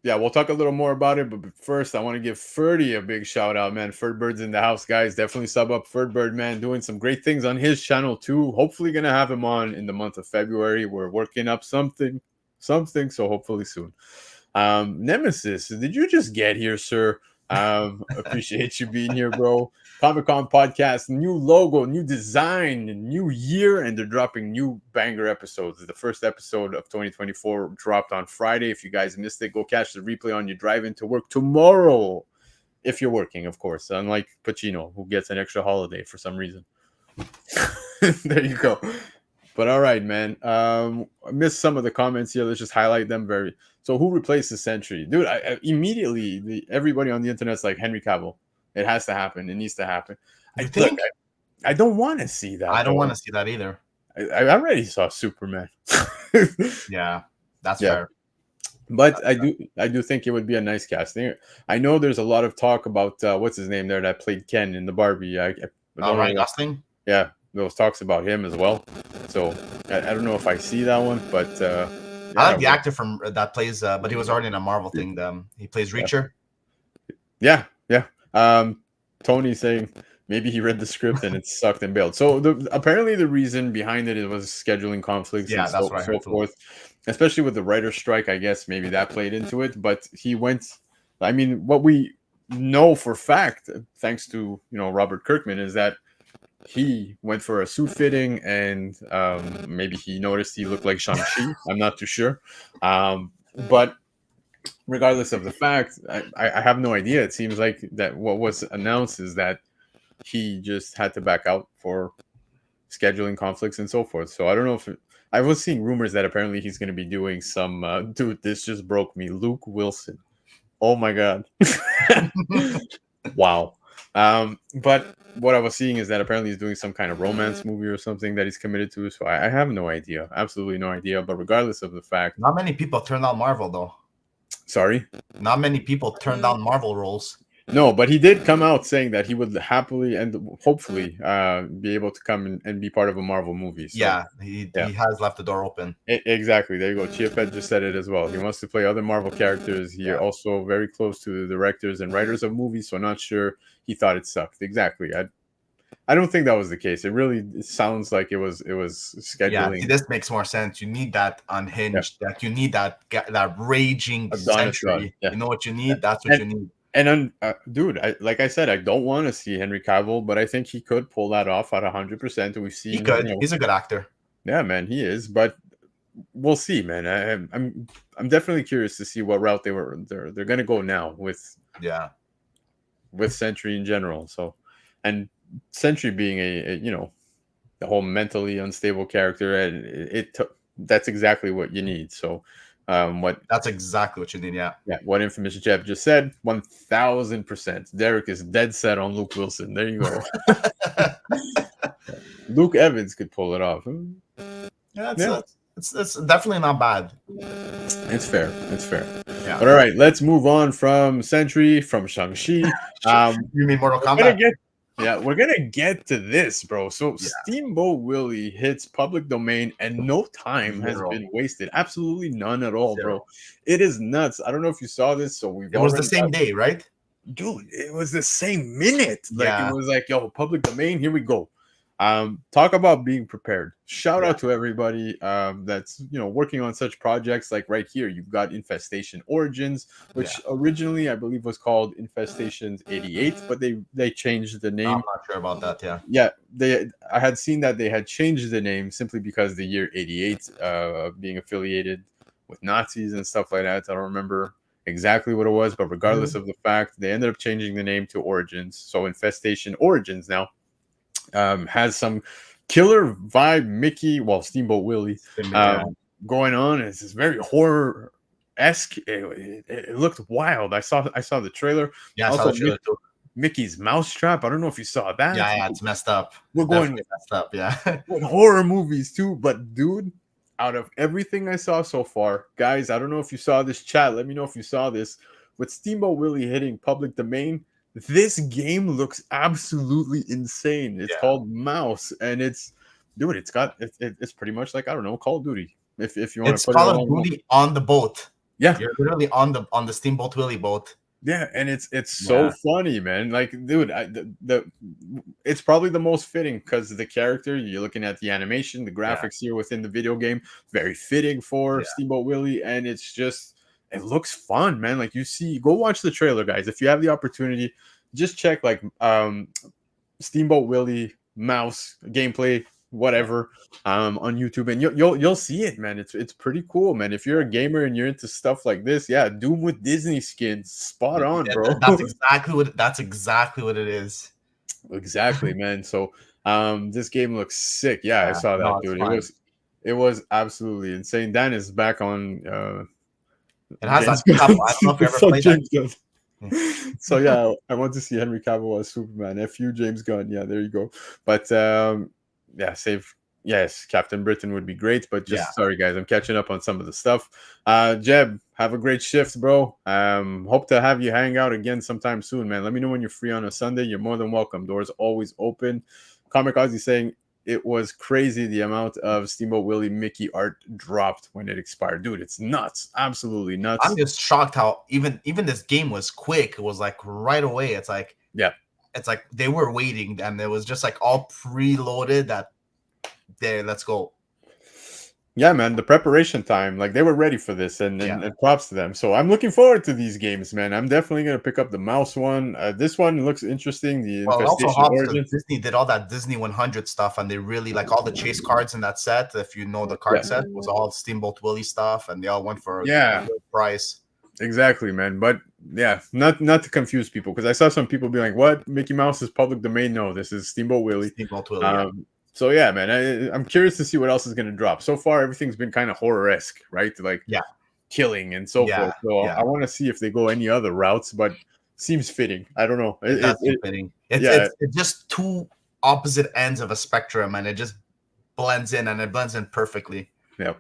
Yeah, we'll talk a little more about it. But first, I want to give Ferdy a big shout out, man. Bird's in the house, guys. Definitely sub up Bird, man. Doing some great things on his channel, too. Hopefully going to have him on in the month of February. We're working up something. So hopefully soon. Nemesis, did you just get here, sir? Appreciate you being here, bro. Comic-Con podcast, new logo, new design, new year, and they're dropping new banger episodes. The first episode of 2024 dropped on Friday. If you guys missed it, go catch the replay on your drive into work tomorrow. If you're working, of course, unlike Pacino, who gets an extra holiday for some reason. There you go. But all right, man. I missed some of the comments here. Let's just highlight them So who replaces Sentry? Dude, immediately, everybody on the internet's like, Henry Cavill. It has to happen. It needs to happen. I don't want to see that. I don't want to see that either. I already saw Superman. Yeah, that's fair. But I do think it would be a nice casting. I know there's a lot of talk about what's his name there that played Ken in the Barbie. Ryan Gosling? Yeah, there was talks about him as well. So I don't know if I see that one, but I like the actor from that plays, but he was already in a Marvel thing. He plays Reacher. Yeah. Tony saying maybe he read the script and it sucked and bailed. So apparently the reason behind it was scheduling conflicts and so forth. Especially with the writer's strike, I guess maybe that played into it. But he went. I mean, what we know for fact, thanks to Robert Kirkman, is that he went for a suit fitting, and maybe he noticed he looked like Shang-Chi. I'm not too sure, but regardless of the fact, I have no idea. It seems like that what was announced is that he just had to back out for scheduling conflicts and so forth. So I don't know if I was seeing rumors that apparently he's going to be doing some. Dude, this just broke me. Luke Wilson. Oh my god. Wow. But what I was seeing is that apparently he's doing some kind of romance movie or something that he's committed to. So I have no idea, absolutely no idea. But regardless of the fact, not many people turn down Marvel though. Sorry, not many people turn down Marvel roles. No, but he did come out saying that he would happily and hopefully be able to come and be part of a Marvel movie. So, yeah, he has left the door open. Exactly. There you go. Chiapet just said it as well. He wants to play other Marvel characters. He also very close to the directors and writers of movies, so not sure he thought it sucked. Exactly. I don't think that was the case. It really sounds like it was scheduling. Yeah, this makes more sense. You need that unhinged, that you need that raging century. You know what you need? That's what you need. And dude, like I said, I don't want to see Henry Cavill, but I think he could pull that off at 100%. We've seen he could. He's a good actor. Yeah, man, he is. But we'll see, man. I'm definitely curious to see what route they're going to go now with Sentry in general. So, and Sentry being a the whole mentally unstable character, and that's exactly what you need. So. That's exactly what you need. Yeah. What Infamous Jeff just said, 1000%. Derek is dead set on Luke Wilson. There you go. Luke Evans could pull it off. It's definitely not bad. It's fair. Yeah. But all right, let's move on from Sentry, from Shang-Chi. You mean Mortal Kombat? We're gonna get to this, bro. So Steamboat Willie hits public domain, and no time has been wasted. Absolutely none at all, bro. It is nuts. I don't know if you saw this. So it was the same day, right? Dude, it was the same minute. It was like, yo, public domain. Here we go. Talk about being prepared. Shout out to everybody that's working on such projects. Like right here, you've got Infestation Origins, which originally I believe was called Infestations 88, but they changed the name. I'm not sure about that. I had seen that they had changed the name simply because the year 88 being affiliated with Nazis and stuff like that. I don't remember exactly what it was, but regardless of the fact, they ended up changing the name to Origins. So Infestation Origins now has some killer vibe Mickey, Steamboat Willie going on. It's this very horror-esque. It looked wild. I saw the trailer. Yeah, I saw the trailer too. Mickey's mousetrap. I don't know if you saw that. Yeah, it's messed up. We're going messed up. Yeah, with horror movies too. But dude, out of everything I saw so far, guys, I don't know if you saw this. Chat, let me know if you saw this. With Steamboat Willie hitting public domain, this game looks absolutely insane. It's called Mouse, and it's pretty much like, I don't know, Call of Duty. If you want to put Call of Duty on the boat. Yeah, you're literally on the Steamboat Willie boat. Yeah, and it's so funny, man. Like, dude, it's probably the most fitting because the character, you're looking at the animation, the graphics here within the video game, very fitting for Steamboat Willie, and it looks fun, man. Like, go watch the trailer, guys. If you have the opportunity, just check like Steamboat Willie mouse gameplay, whatever, on YouTube, and you'll see it, man. It's pretty cool, man. If you're a gamer and you're into stuff like this, Doom with Disney skins, spot on, bro. That's exactly what it is. Exactly, man. So this game looks sick. I saw that, dude. It was absolutely insane. Dan is back on. It has that couple. I don't know if you ever played that. So I want to see Henry Cavill as Superman. FU James Gunn. Yeah, there you go. But Captain Britain would be great. But sorry guys, I'm catching up on some of the stuff. Jeb, have a great shift, bro. Hope to have you hang out again sometime soon, man. Let me know when you're free on a Sunday. You're more than welcome. Doors always open. Comic Ozzy saying it was crazy the amount of Steamboat Willie Mickey art dropped when it expired. Dude, it's nuts. Absolutely nuts. I'm just shocked how even this game was quick. It was like right away. It's like it's like they were waiting and it was just like all preloaded that let's go. Yeah, man, the preparation time, like they were ready for this, and props to them. So I'm looking forward to these games, man. I'm definitely gonna pick up the mouse one. This one looks interesting. The Well, it also infestation helps because origin. Disney did all that Disney 100 stuff, and they really like all the chase cards in that set. If you know the card set was all Steamboat Willie stuff, and they all went for a good price. Exactly, man. But yeah, not to confuse people, because I saw some people be like, "What? Mickey Mouse is public domain?" No, this is Steamboat Willie. Steamboat Willie. So yeah, man, I'm curious to see what else is going to drop. So far, everything's been kind of horror-esque, right? Like killing and so forth. So I want to see if they go any other routes, but seems fitting. I don't know. It's fitting. It's just two opposite ends of a spectrum, and it just blends in, and it blends in perfectly. Yep.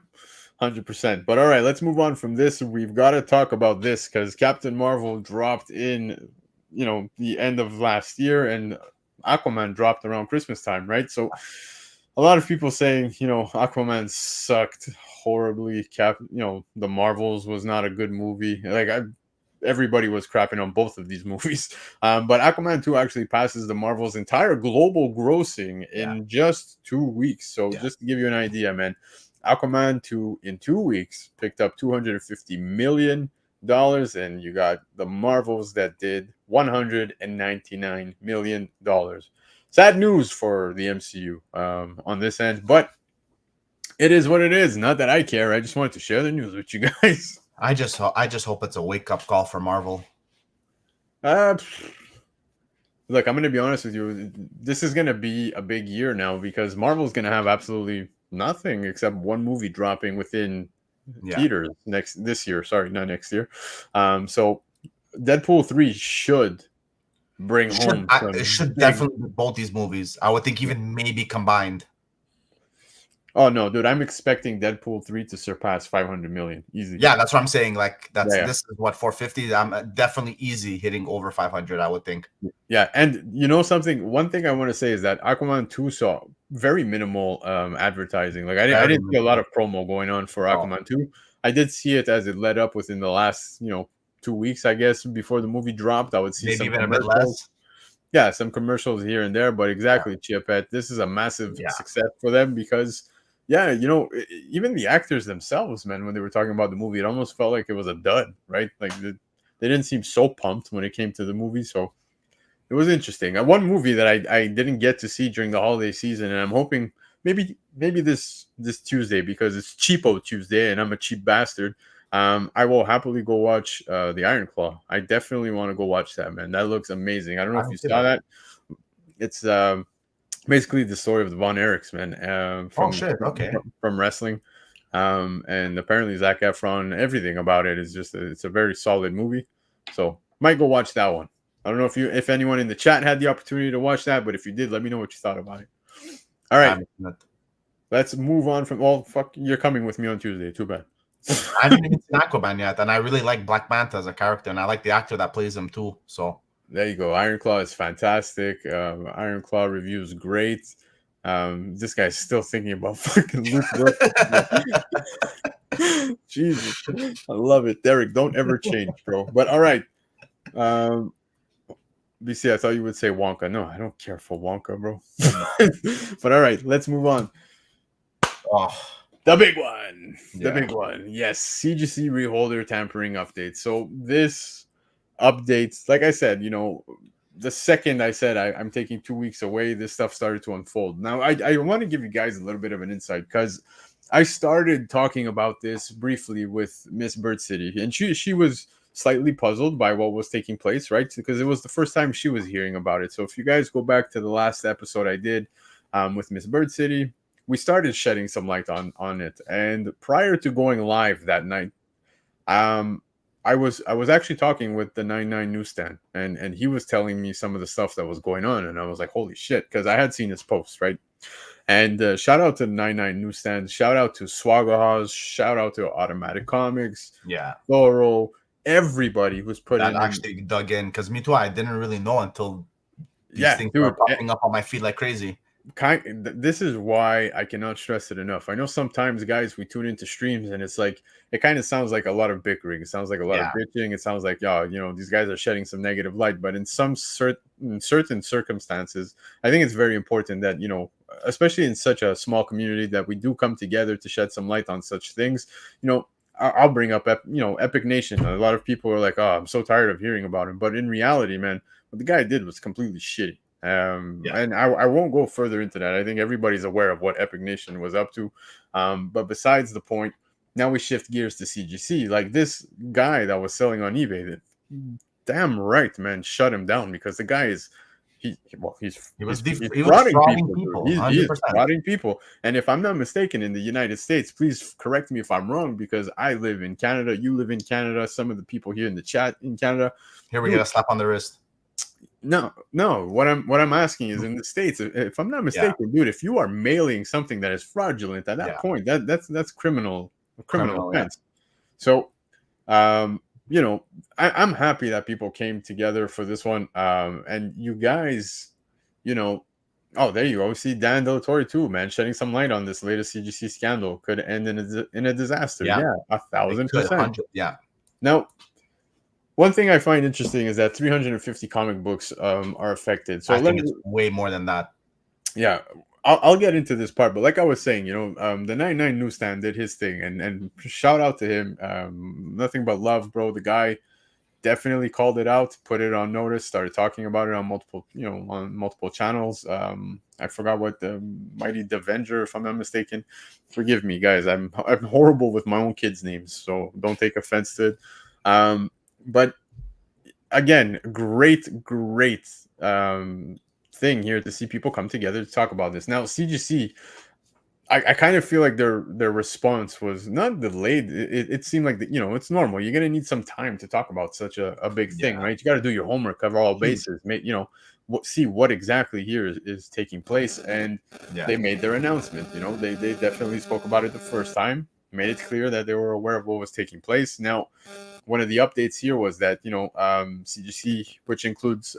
100%. But all right, let's move on from this. We've got to talk about this because Captain Marvel dropped in, the end of last year, and Aquaman dropped around Christmas time, right? So a lot of people saying, Aquaman sucked horribly. The Marvels was not a good movie. Like everybody was crapping on both of these movies. But Aquaman 2 actually passes the Marvel's entire global grossing in just 2 weeks. So just to give you an idea, man, Aquaman 2 in 2 weeks picked up $250 million, and you got the Marvels that did $199 million. Sad news for the MCU on this end, but it is what it is. Not that I care. I just wanted to share the news with you guys. I just hope it's a wake-up call for Marvel. Look, I'm going to be honest with you. This is going to be a big year now because Marvel's going to have absolutely nothing except one movie dropping within theaters this year. Sorry, not next year. So Deadpool 3 should bring home. It should definitely be both these movies. I would think even maybe combined. Oh no, dude! I'm expecting Deadpool 3 to surpass 500 million easy. Yeah, that's what I'm saying. Like this is what 450. I'm definitely easy hitting over 500. I would think. Yeah, and something. One thing I want to say is that Aquaman 2 saw very minimal advertising. Like I didn't see a lot of promo going on for Aquaman 2. I did see it as it led up within the last 2 weeks, I guess, before the movie dropped. I would see maybe even a bit less. Yeah, some commercials here and there, but exactly, Chiapette. This is a massive success for them because. Yeah, even the actors themselves, man, when they were talking about the movie, it almost felt like it was a dud, right? Like they didn't seem so pumped when it came to the movie. So it was interesting. One movie that I didn't get to see during the holiday season, and I'm hoping maybe this Tuesday, because it's Cheapo Tuesday and I'm a cheap bastard. I will happily go watch the Iron Claw. I definitely want to go watch that, man. That looks amazing. I don't know if you saw that. It's basically the story of the Von Erichs, man, from wrestling. And apparently Zac Efron, everything about it is just it's a very solid movie. So might go watch that one. I don't know if anyone in the chat had the opportunity to watch that, but if you did, let me know what you thought about it. All right. Let's move on from you're coming with me on Tuesday. Too bad. I haven't even seen Aquaman yet, and I really like Black Manta as a character, and I like the actor that plays him too. So there you go. Iron Claw is fantastic. Iron Claw reviews great. This guy's still thinking about fucking Luke. Jesus, I love it, Derek. Don't ever change, bro. But all right, BC. I thought you would say Wonka. No, I don't care for Wonka, bro. But all right, let's move on. The big one. The big one. Yes, CGC REHOLDER tampering update. So this updates, like I said, the second I said I'm taking 2 weeks away, this stuff started to unfold. Now I want to give you guys a little bit of an insight because I started talking about this briefly with Miss Bird City, and she was slightly puzzled by what was taking place, right? Because it was the first time she was hearing about it. So if you guys go back to the last episode I did with Miss Bird City, we started shedding some light on it. And prior to going live that night, I was actually talking with the 99 newsstand, and he was telling me some of the stuff that was going on, and I was like, holy shit, because I had seen his post, right? And shout out to the 99 newsstand, shout out to Swagahaws, shout out to Automatic Comics, Thoro, everybody who's put that actually dug in, because me too, I didn't really know until these things were popping up on my feed like crazy. this is why I cannot stress it enough. I know sometimes, guys, we tune into streams and it's like it kind of sounds like a lot of bickering. It sounds like a lot of bitching. It sounds like, yeah, these guys are shedding some negative light. But in some certain circumstances, I think it's very important that especially in such a small community, that we do come together to shed some light on such things. I'll bring up Epic Nation. A lot of people are like, oh, I'm so tired of hearing about him. But in reality, man, what the guy did was completely shitty. And I won't go further into that. I think everybody's aware of what Epic Nation was up to. But besides the point, now we shift gears to CGC. Like this guy that was selling on eBay, that damn right, man, shut him down, because the guy is he's frauding people. He's frauding people. And if I'm not mistaken, in the United States, please correct me if I'm wrong, because I live in Canada, you live in Canada, some of the people here in the chat in Canada. Here we get a slap on the wrist. No. What I'm asking is, in the States, if I'm not mistaken, dude, if you are mailing something that is fraudulent at that point, that's criminal offense. So, I'm happy that people came together for this one. And you guys, oh, there you go. See, Dan Delatorre too, man, shedding some light on this latest CGC scandal could end in a disaster. Yeah, 1,000%. Yeah. Now, one thing I find interesting is that 350 comic books are affected. So I think it's way more than that. Yeah, I'll get into this part, but like I was saying, the 99 newsstand did his thing, and shout out to him. Nothing but love, bro. The guy definitely called it out, put it on notice, started talking about it on multiple channels. I forgot what the Mighty Devenger, if I'm not mistaken. Forgive me, guys. I'm horrible with my own kids' names, so don't take offense to it. But again, great thing here to see people come together to talk about this. Now, CGC, I kind of feel like their response was not delayed. It seemed like it's normal. You're gonna need some time to talk about such a big thing, right? You got to do your homework, cover all bases, see what exactly here is taking place, and they made their announcement. They definitely spoke about it the first time, made it clear that they were aware of what was taking place. Now, one of the updates here was that CGC, which includes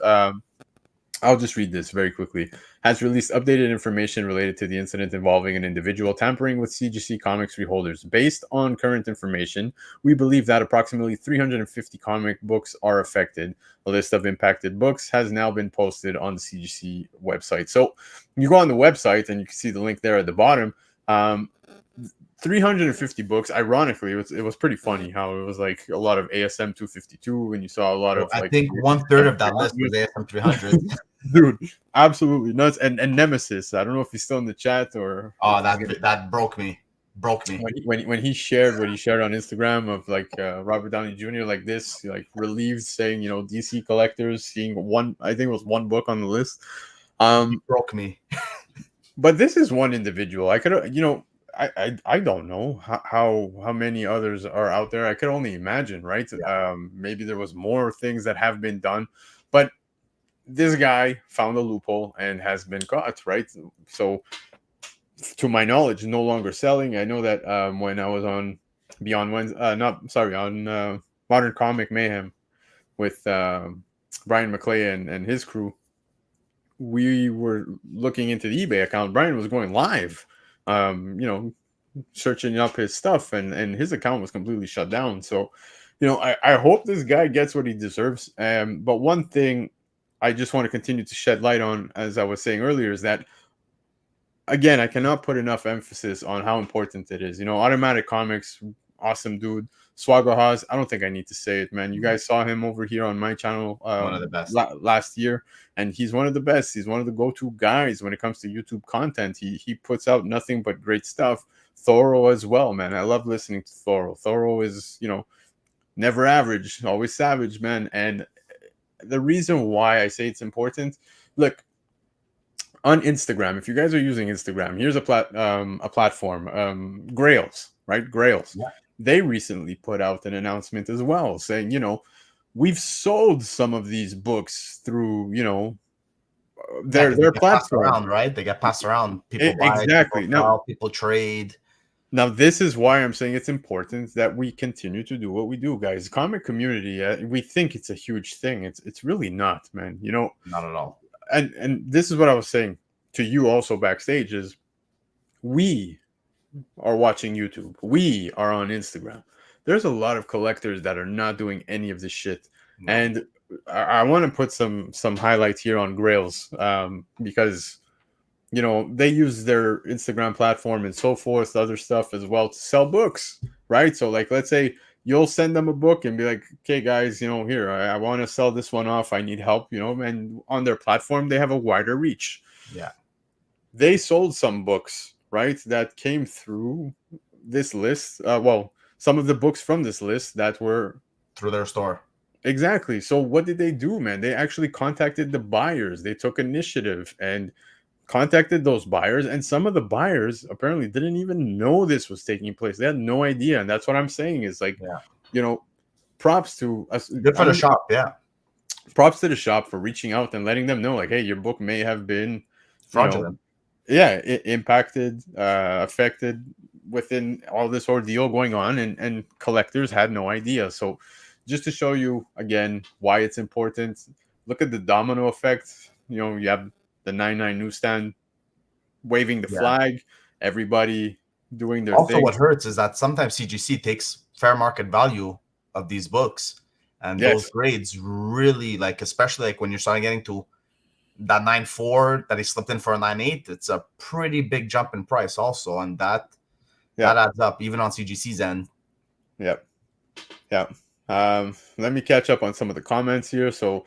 I'll just read this very quickly, has released updated information related to the incident involving an individual tampering with CGC Comics Reholders. Based on current information, we believe that approximately 350 comic books are affected. A list of impacted books has now been posted on the CGC website. So you go on the website and you can see the link there at the bottom. 350 books. Ironically, it was pretty funny how it was like a lot of ASM 252, and you saw a lot of. I think 1/3 of that list was ASM 300. Dude, absolutely nuts. And Nemesis. I don't know if he's still in the chat or. Oh, that broke me. When he shared what he shared on Instagram of like Robert Downey Jr. like this, like relieved, saying DC collectors seeing I think it was one book on the list. He broke me. But this is one individual. I could I don't know how many others are out there. I could only imagine, right? Maybe there was more things that have been done, but this guy found a loophole and has been caught, right? So, to my knowledge, no longer selling. I know that when I was on Beyond Wednesday, on Modern Comic Mayhem with Brian McClay and his crew, we were looking into the eBay account. Brian was going live. Searching up his stuff, and his account was completely shut down. So, I hope this guy gets what he deserves. But one thing I just want to continue to shed light on, as I was saying earlier, is that, again, I cannot put enough emphasis on how important it is. Automatic Comics, awesome dude. Swagger Haas, I don't think I need to say it, man. You guys saw him over here on my channel one of the best last year, and he's one of the best. He's one of the go-to guys when it comes to YouTube content. He puts out nothing but great stuff. Thorough as well, man. I love listening to Thorough. Thorough is, never average, always savage, man. And the reason why I say it's important, look, on Instagram, if you guys are using Instagram, here's a platform, Grails, right? Grails. Yeah. They recently put out an announcement as well saying, we've sold some of these books through, their platform, around, right? They get passed around. People buy, exactly. People sell, people trade. Now, this is why I'm saying it's important that we continue to do what we do, guys. Comic community, we think it's a huge thing. It's really not, man. Not at all. And this is what I was saying. to you also backstage is we are watching YouTube. We are on Instagram. There's a lot of collectors that are not doing any of this shit. No. And I want to put some highlights here on Grails because they use their Instagram platform and so forth, other stuff as well to sell books, right? So like, let's say you'll send them a book and be like, okay, guys, here, I want to sell this one off. I need help, and on their platform, they have a wider reach. Yeah. They sold some books, right, that came through this list. Some of the books from this list that were through their store. Exactly. So what did they do, man? They actually contacted the buyers. They took initiative and contacted those buyers. And some of the buyers apparently didn't even know this was taking place. They had no idea. And that's what I'm saying is like, props to us. Good for the shop. Yeah. Props to the shop for reaching out and letting them know, like, hey, your book may have been fraudulent. It impacted, affected within all this ordeal going on, and collectors had no idea. So just to show you again why it's important, look at the domino effect. You have the 99 newsstand waving the flag, everybody doing their also thing. What hurts is that sometimes CGC takes fair market value of these books, and those grades really, like, especially like when you're starting getting to that 9.4 that he slipped in for a 9.8, it's a pretty big jump in price also, and that adds up even on CGC's end. Let me catch up on some of the comments here. So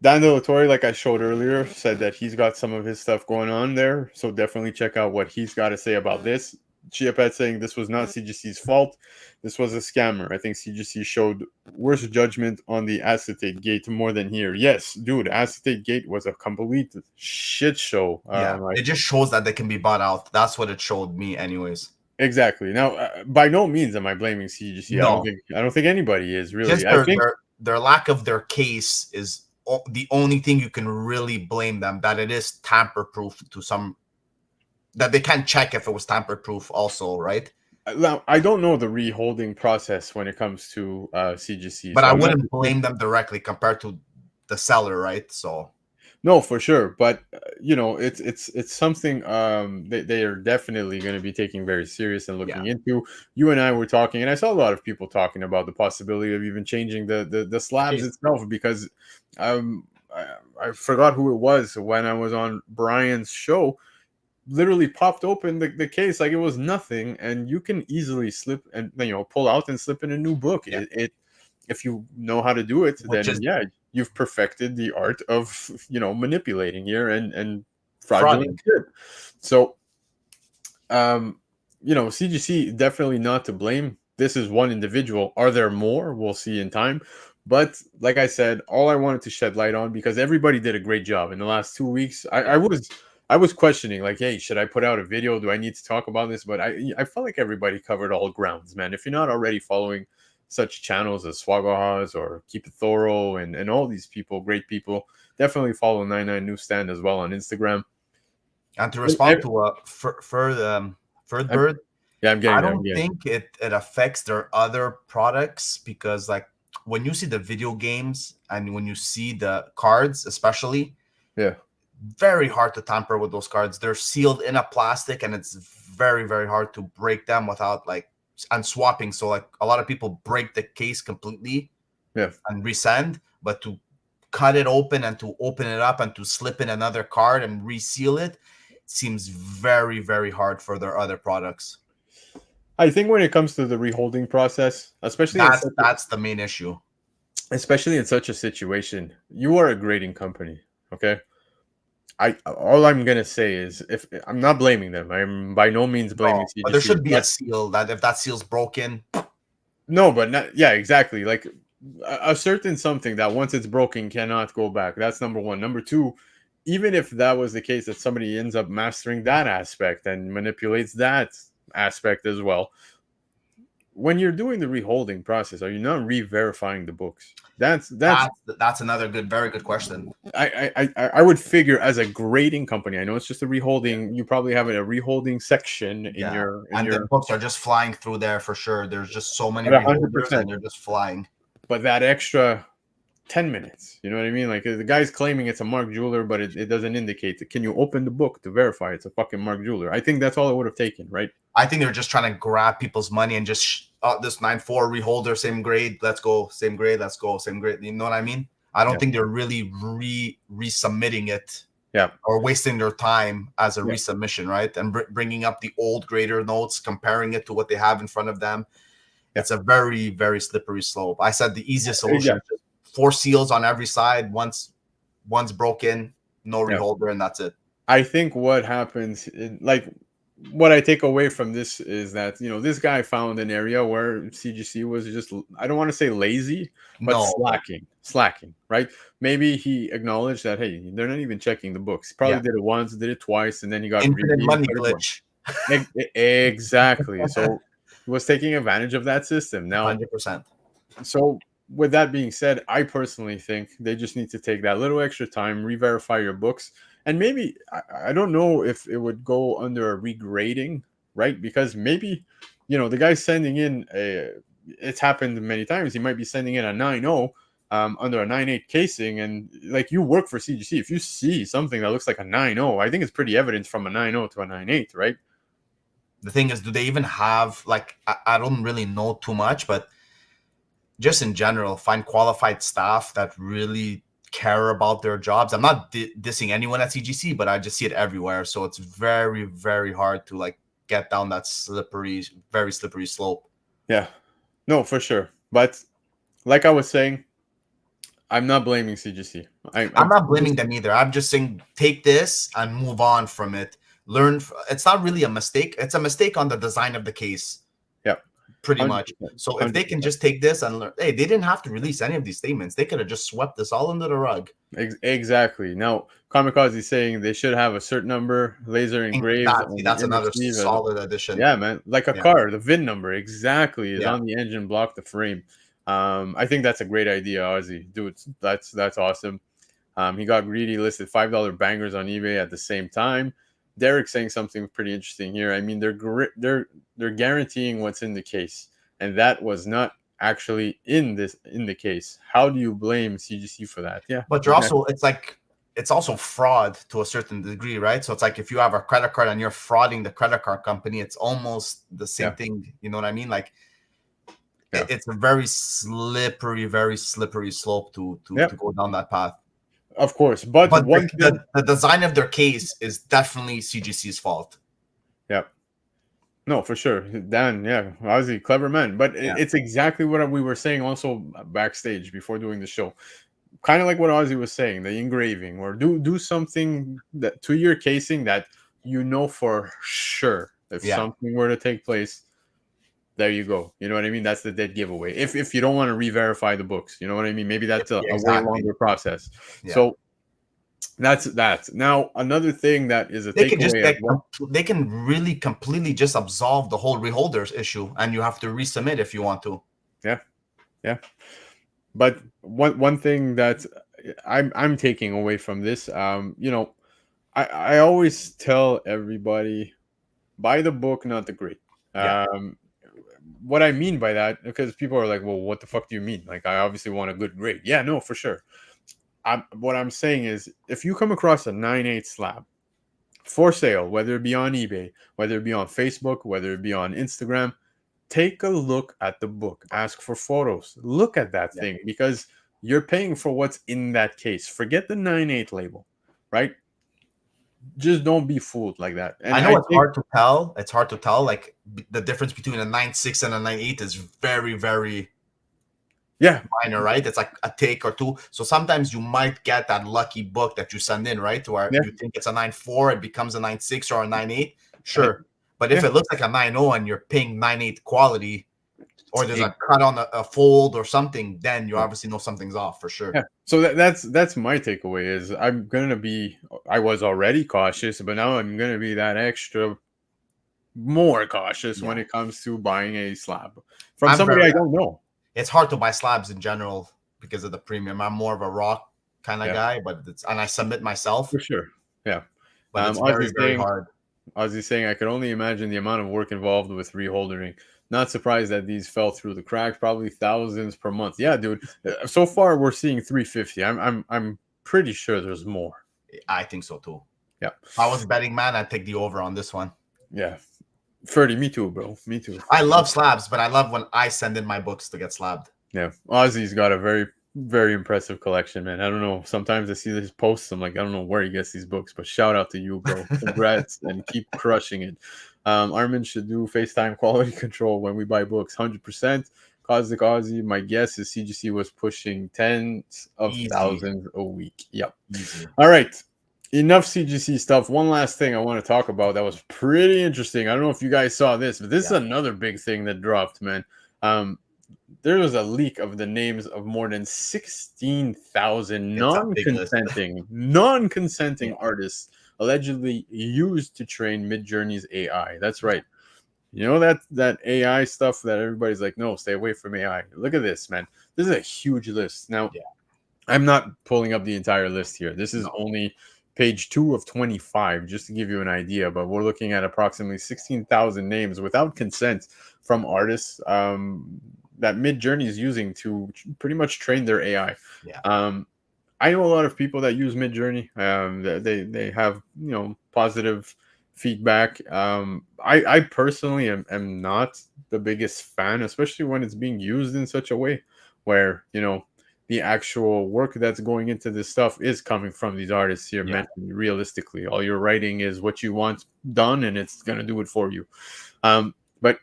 Dan De La Torre, like I showed earlier, said that he's got some of his stuff going on there, so definitely check out what he's got to say about this. Chiapet saying this was not CGC's fault. This was a scammer. I think CGC showed worse judgment on the acetate gate more than here. Yes, dude, acetate gate was a complete shit show. It just shows that they can be bought out. That's what it showed me anyways. Exactly. Now, by no means am I blaming CGC. No. I don't think anybody is really. Just I think their lack of their case is the only thing you can really blame them, that it is tamper-proof to some, that they can't check if it was tamper-proof also, right? Now, I don't know the reholding process when it comes to CGC. But so I wouldn't blame them directly compared to the seller, right? So no, for sure. But it's something they are definitely going to be taking very serious and looking into. You and I were talking, and I saw a lot of people talking about the possibility of even changing the slabs itself, because I forgot who it was when I was on Brian's show. Literally popped open the case like it was nothing, and you can easily slip and pull out and slip in a new book. It if you know how to do it, then you've perfected the art of manipulating here and fraudulent. So CGC definitely not to blame. This is one individual. Are there more? We'll see in time. But like I said, all I wanted to shed light on, because everybody did a great job in the last 2 weeks. I was questioning, like, hey, should I put out a video? Do I need to talk about this? But I felt like everybody covered all grounds, man. If you're not already following such channels as Swagahas or Keep It Thorough and all these people, great people, definitely follow 99 Newsstand as well on Instagram. And to respond to Third Bird, I'm getting I don't think it affects their other products, because like when you see the video games and when you see the cards, especially, very hard to tamper with those cards. They're sealed in a plastic, and it's very, very hard to break them without and swapping. So like a lot of people break the case completely and resend, but to cut it open and to open it up and to slip in another card and reseal it seems very, very hard for their other products. I think when it comes to the reholding process, especially that's the main issue. Especially in such a situation, you are a grading company, okay? All I'm gonna say is, if I'm not blaming them, I'm by no means blaming CGC. But there should be a seal that if that seal's broken. No, but not exactly. Like a certain something that once it's broken cannot go back. That's number one. Number two, even if that was the case, that somebody ends up mastering that aspect and manipulates that aspect as well, when you're doing the reholding process, are you not re-verifying the books? That's another very good question. I would figure, as a grading company, I know it's just a reholding. You probably have a reholding section in your the books are just flying through there for sure. There's just so many reholders, and they're just flying. But that extra 10 minutes. You know what I mean? Like the guy's claiming it's a Mark jeweler, but it doesn't indicate it. Can you open the book to verify it's a fucking Mark jeweler? I think that's all it would have taken, right? I think they're just trying to grab people's money and just this 9.4 reholder, same grade, let's go, same grade, let's go, same grade. You know what I mean? I don't think they're really resubmitting it. Yeah. Or wasting their time as a resubmission, right? And bringing up the old grader notes, comparing it to what they have in front of them. It's a very, very slippery slope. I said the easiest solution, 4 seals on every side. Once broken, no reholder, and that's it. I think what happens, like what I take away from this is that, you know, this guy found an area where CGC was just, I don't want to say lazy, but slacking, right? Maybe he acknowledged that, hey, they're not even checking the books. He probably did it once, did it twice, and then he got infinite money glitch. Exactly. So he was taking advantage of that system. Now, 100%. So with that being said, I personally think they just need to take that little extra time, re-verify your books. And maybe, I don't know if it would go under a regrading, right? Because maybe, you know, the guy's sending in it's happened many times. He might be sending in a 9.0 under a 9.8 casing. And like, you work for CGC. If you see something that looks like a 9.0, I think it's pretty evident from a 9.0 to a 9.8, right? The thing is, do they even have, like, I don't really know too much, but just in general, find qualified staff that really care about their jobs. I'm not dissing anyone at CGC, but I just see it everywhere. So it's very, very hard to like get down that very slippery slope. Yeah, no, for sure. But like I was saying, I'm not blaming CGC. I'm not blaming them either. I'm just saying, take this and move on from it. Learn. It's not really a mistake. It's a mistake on the design of the case. Pretty much. So if they can just take this and learn, hey, they didn't have to release any of these statements. They could have just swept this all under the rug. Exactly. Now, Kamikaze is saying they should have a certain number laser engraved. That's another solid addition. Yeah, man. Like a car, the VIN number exactly is on the engine block, the frame. I think that's a great idea, Ozzy. Dude, that's awesome. He got greedy, listed $5 bangers on eBay at the same time. Derek saying something pretty interesting here. I mean, they're guaranteeing what's in the case, and that was not actually in the case. How do you blame CGC for that? Yeah, but you're also, it's also fraud to a certain degree, right? So it's like if you have a credit card and you're frauding the credit card company, it's almost the same thing. You know what I mean? Like it's a very slippery slope to go down that path. Of course, but the design of their case is definitely CGC's fault. Yeah, no, for sure. Dan, Ozzy, clever man. But it's exactly what we were saying also backstage before doing the show. Kind of like what Ozzy was saying, the engraving, or do something that to your casing that you know for sure if something were to take place. There you go. You know what I mean? That's the dead giveaway. If you don't want to re-verify the books, you know what I mean? Maybe that's a way longer process. Yeah. So that's that. Now, another thing that is a takeaway. They can really completely just absolve the whole reholders issue, and you have to resubmit if you want to. Yeah. But one thing that I'm taking away from this, you know, I always tell everybody, buy the book, not the grade. What I mean by that, because people are like, well, what the fuck do you mean? Like, I obviously want a good grade. Yeah, no, for sure. What I'm saying is, if you come across a 9.8 slab for sale, whether it be on eBay, whether it be on Facebook, whether it be on Instagram, take a look at the book. Ask for photos. Look at that thing, because you're paying for what's in that case. Forget the 9.8 label, right? Just don't be fooled like that. And I know it's hard to tell. It's hard to tell. Like the difference between a 9.6 and a 9.8 is very, very minor, right? It's like a take or two. So sometimes you might get that lucky book that you send in, right? Where you think it's a 9.4, it becomes a 9.6 or a 9.8. Sure. But if it looks like a 9.0 and you're paying 9.8 quality, or there's a cut on a fold or something, then you obviously know something's off for sure. Yeah. So that's my takeaway is I was already cautious, but now I'm going to be that extra more cautious when it comes to buying a slab from somebody I don't know. It's hard to buy slabs in general because of the premium. I'm more of a rock kind of guy, and I submit myself. For sure. Yeah. But it's very hard. Ozzy's saying I could only imagine the amount of work involved with reholdering. not surprised that these fell through the cracks. Probably thousands per month. Yeah, dude. So far, we're seeing 350. I'm pretty sure there's more. I think so too. Yeah. If I was betting man, I'd take the over on this one. Yeah. 30. Me too, bro. Me too. I love slabs, but I love when I send in my books to get slabbed. Yeah. Ozzy's got a very, very impressive collection, man. I don't know. Sometimes I see his posts. I'm like, I don't know where he gets these books, but shout out to you, bro. Congrats and keep crushing it. Armin should do FaceTime quality control when we buy books. 100%. Cosmic Ozzy, my guess is CGC was pushing tens of thousands a week. Yep. Easy. All right. Enough CGC stuff. One last thing I want to talk about that was pretty interesting. I don't know if you guys saw this, but this is another big thing that dropped, man. There was a leak of the names of more than 16,000 non-consenting artists allegedly used to train Midjourney's AI. That's right. You know that AI stuff that everybody's like, no, stay away from AI. Look at this, man. This is a huge list. Now, I'm not pulling up the entire list here. This is only page 2 of 25, just to give you an idea. But we're looking at approximately 16,000 names without consent from artists that Midjourney is using to pretty much train their AI. I know a lot of people that use Midjourney. They have positive feedback. I personally am not the biggest fan, especially when it's being used in such a way where the actual work that's going into this stuff is coming from these artists here. Realistically, all your writing is what you want done, and it's gonna do it for you. But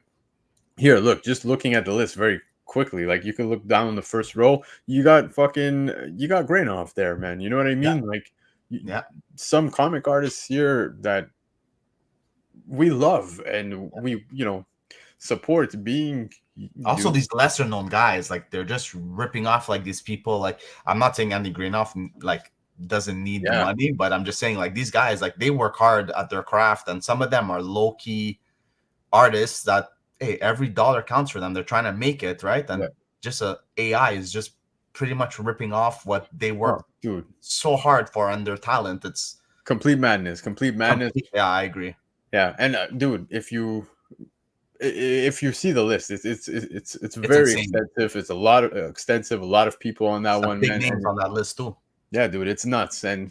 here, look, just looking at the list very quickly, like you can look down the first row. You got Grainoff there, man. You know what I mean? Like, some comic artists here that we love and we support being also these lesser known guys. Like, they're just ripping off like these people. Like, I'm not saying Andy Grainoff like doesn't need the money, but I'm just saying like these guys, like, they work hard at their craft, and some of them are low-key artists that, hey, every dollar counts for them. They're trying to make it, right? And just AI is just pretty much ripping off what they work so hard for and their talent. It's complete madness. Yeah, I agree. Yeah, and dude, if you see the list, it's very extensive. It's a lot of extensive. A lot of people on that one. Big names on that list too. Yeah, dude, it's nuts. And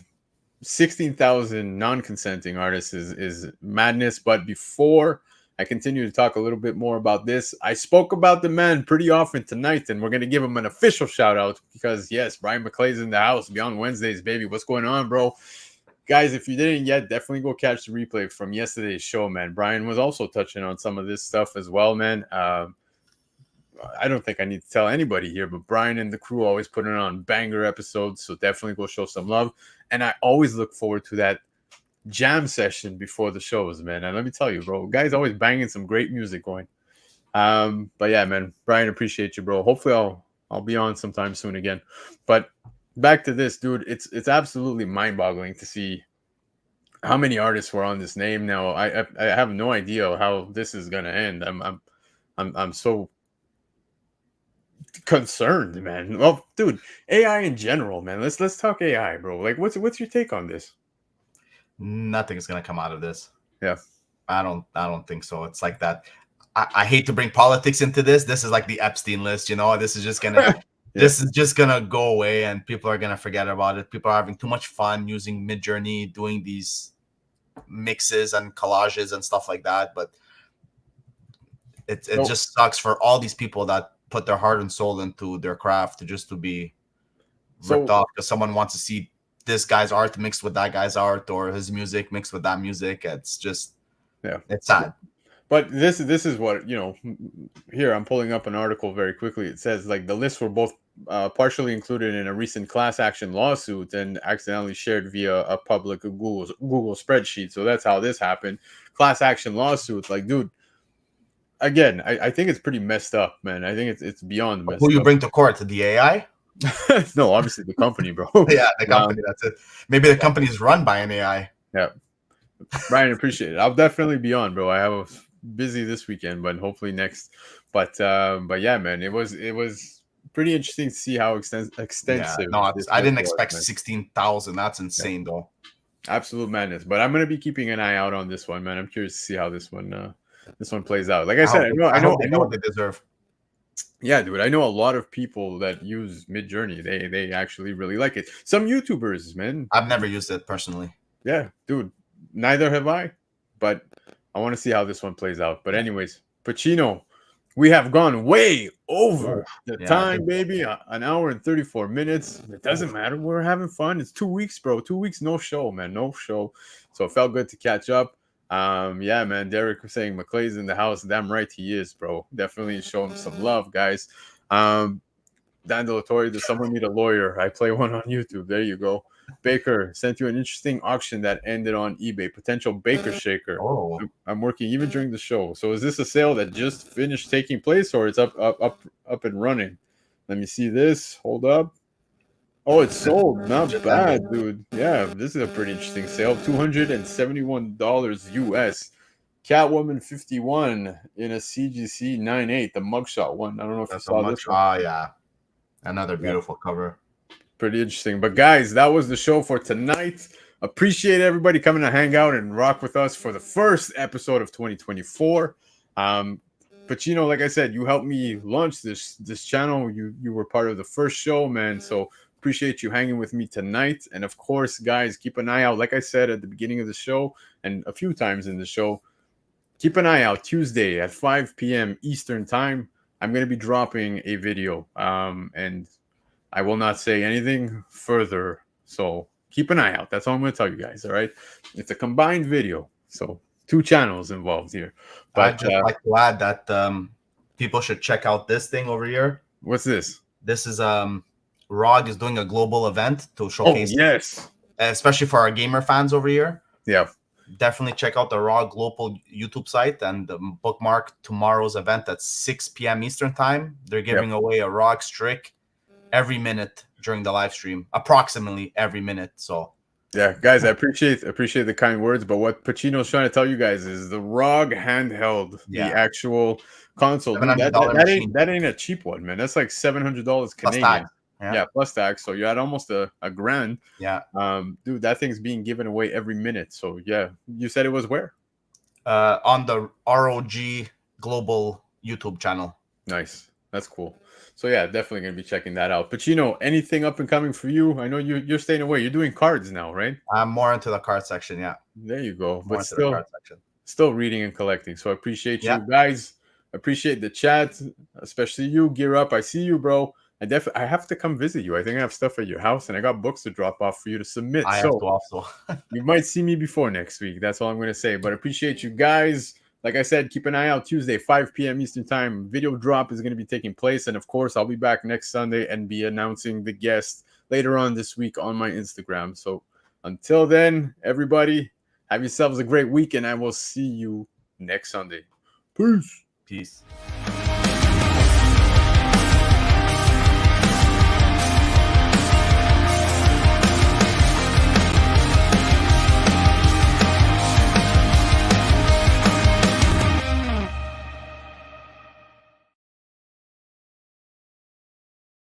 16,000 non-consenting artists is madness. But before I continue to talk a little bit more about this, I spoke about the man pretty often tonight, and we're going to give him an official shout out because, yes, Brian McClay's in the house. Beyond Wednesdays, baby. What's going on, bro? Guys, if you didn't yet, definitely go catch the replay from yesterday's show, man. Brian was also touching on some of this stuff as well, man. I don't think I need to tell anybody here, but Brian and the crew always putting on banger episodes, so definitely go show some love. And I always look forward to that jam session before the shows, man. And let me tell you, bro, guys always banging some great music going. But yeah, man, Brian, appreciate you, bro. Hopefully I'll be on sometime soon again. But back to this, dude, it's absolutely mind-boggling to see how many artists were on this name. Now I have no idea how this is gonna end. I'm so concerned, man. Well, dude, AI in general, man. Let's talk AI, bro. Like, what's your take on this? Nothing is gonna come out of this. Yeah, I don't think so. It's like that. I hate to bring politics into this. This is like the Epstein list, This is just gonna this is just gonna go away, and people are gonna forget about it. People are having too much fun using Midjourney, doing these mixes and collages and stuff like that. But it just sucks for all these people that put their heart and soul into their craft to be ripped off because someone wants to see this guy's art mixed with that guy's art, or his music mixed with that music. It's just it's sad. But this is what, here I'm pulling up an article very quickly. It says, like, the lists were both partially included in a recent class action lawsuit and accidentally shared via a public Google spreadsheet. So that's how this happened. Class action lawsuit. Like, dude, again, I think it's pretty messed up, man. I think it's beyond messed up. Who you bring to court? The AI? No, obviously the company, bro. Yeah, the company. That's it. Maybe the company is run by an AI. Yeah. Brian, appreciate it. I'll definitely be on, bro. I have a busy this weekend, but hopefully next. But yeah, man, it was pretty interesting to see how extensive. Yeah, no, I didn't expect 16,000. That's insane, though. Absolute madness. But I'm gonna be keeping an eye out on this one, man. I'm curious to see how this one this one plays out. Like I said, I know they know what they deserve. Yeah, dude, I know a lot of people that use Midjourney. They actually really like it. Some YouTubers, man. I've never used it personally. Yeah, dude, neither have I. But I want to see how this one plays out. But anyways, Pacino, we have gone way over the time, baby. An hour and 34 minutes. It doesn't matter. We're having fun. It's 2 weeks, bro. 2 weeks, no show, man. No show. So it felt good to catch up. Yeah, man. Derek was saying McClay's in the house. Damn right he is, bro. Definitely show him some love, guys. Dan Delatorre, does someone need a lawyer? I play one on YouTube. There you go. Baker sent you an interesting auction that ended on eBay. Potential Baker shaker. Oh. I'm working even during the show. So is this a sale that just finished taking place, or it's up and running? Let me see this. Hold up. Oh, it's sold. Not bad, dude. Yeah, this is a pretty interesting sale. $271 US. Catwoman 51 in a CGC 98, the mugshot one. I don't know if you saw this one. Oh, yeah. Another beautiful cover. Pretty interesting. But guys, that was the show for tonight. Appreciate everybody coming to hang out and rock with us for the first episode of 2024. Pacino, like I said, you helped me launch this channel. You were part of the first show, man. So appreciate you hanging with me tonight. And of course, guys, keep an eye out. Like I said at the beginning of the show and a few times in the show, keep an eye out. Tuesday at 5 p.m. Eastern time, I'm going to be dropping a video. And I will not say anything further. So keep an eye out. That's all I'm going to tell you guys. All right. It's a combined video. So 2 channels involved here. But I'd just like to add that people should check out this thing over here. What's this? This is ROG is doing a global event to showcase. Oh, yes. Especially for our gamer fans over here. Yeah. Definitely check out the ROG global YouTube site and bookmark tomorrow's event at 6 p.m. Eastern time. They're giving away a ROG Strick every minute during the live stream, approximately every minute. So yeah, guys, I appreciate the kind words, but what Pacino's trying to tell you guys is the ROG handheld, the actual console. Dude, that ain't a cheap one, man. That's like $700 Canadian. Yeah, plus tax. So you had almost a grand. Yeah. Dude, that thing's being given away every minute. So yeah, you said it was where? On the ROG global YouTube channel. Nice. That's cool. So yeah, definitely gonna be checking that out. Pacino, anything up and coming for you? I know you're staying away. You're doing cards now, right? I'm more into the card section. Yeah. There you go. More but still reading and collecting. So I appreciate you guys. Appreciate the chat, especially you. Gear Up. I see you, bro. I have to come visit you. I think I have stuff at your house, and I got books to drop off for you to submit. I have to also. You might see me before next week. That's all I'm going to say. But appreciate you guys. Like I said, keep an eye out. Tuesday, 5 p.m. Eastern time. Video drop is going to be taking place. And, of course, I'll be back next Sunday and be announcing the guest later on this week on my Instagram. So until then, everybody, have yourselves a great week, and I will see you next Sunday. Peace. Peace.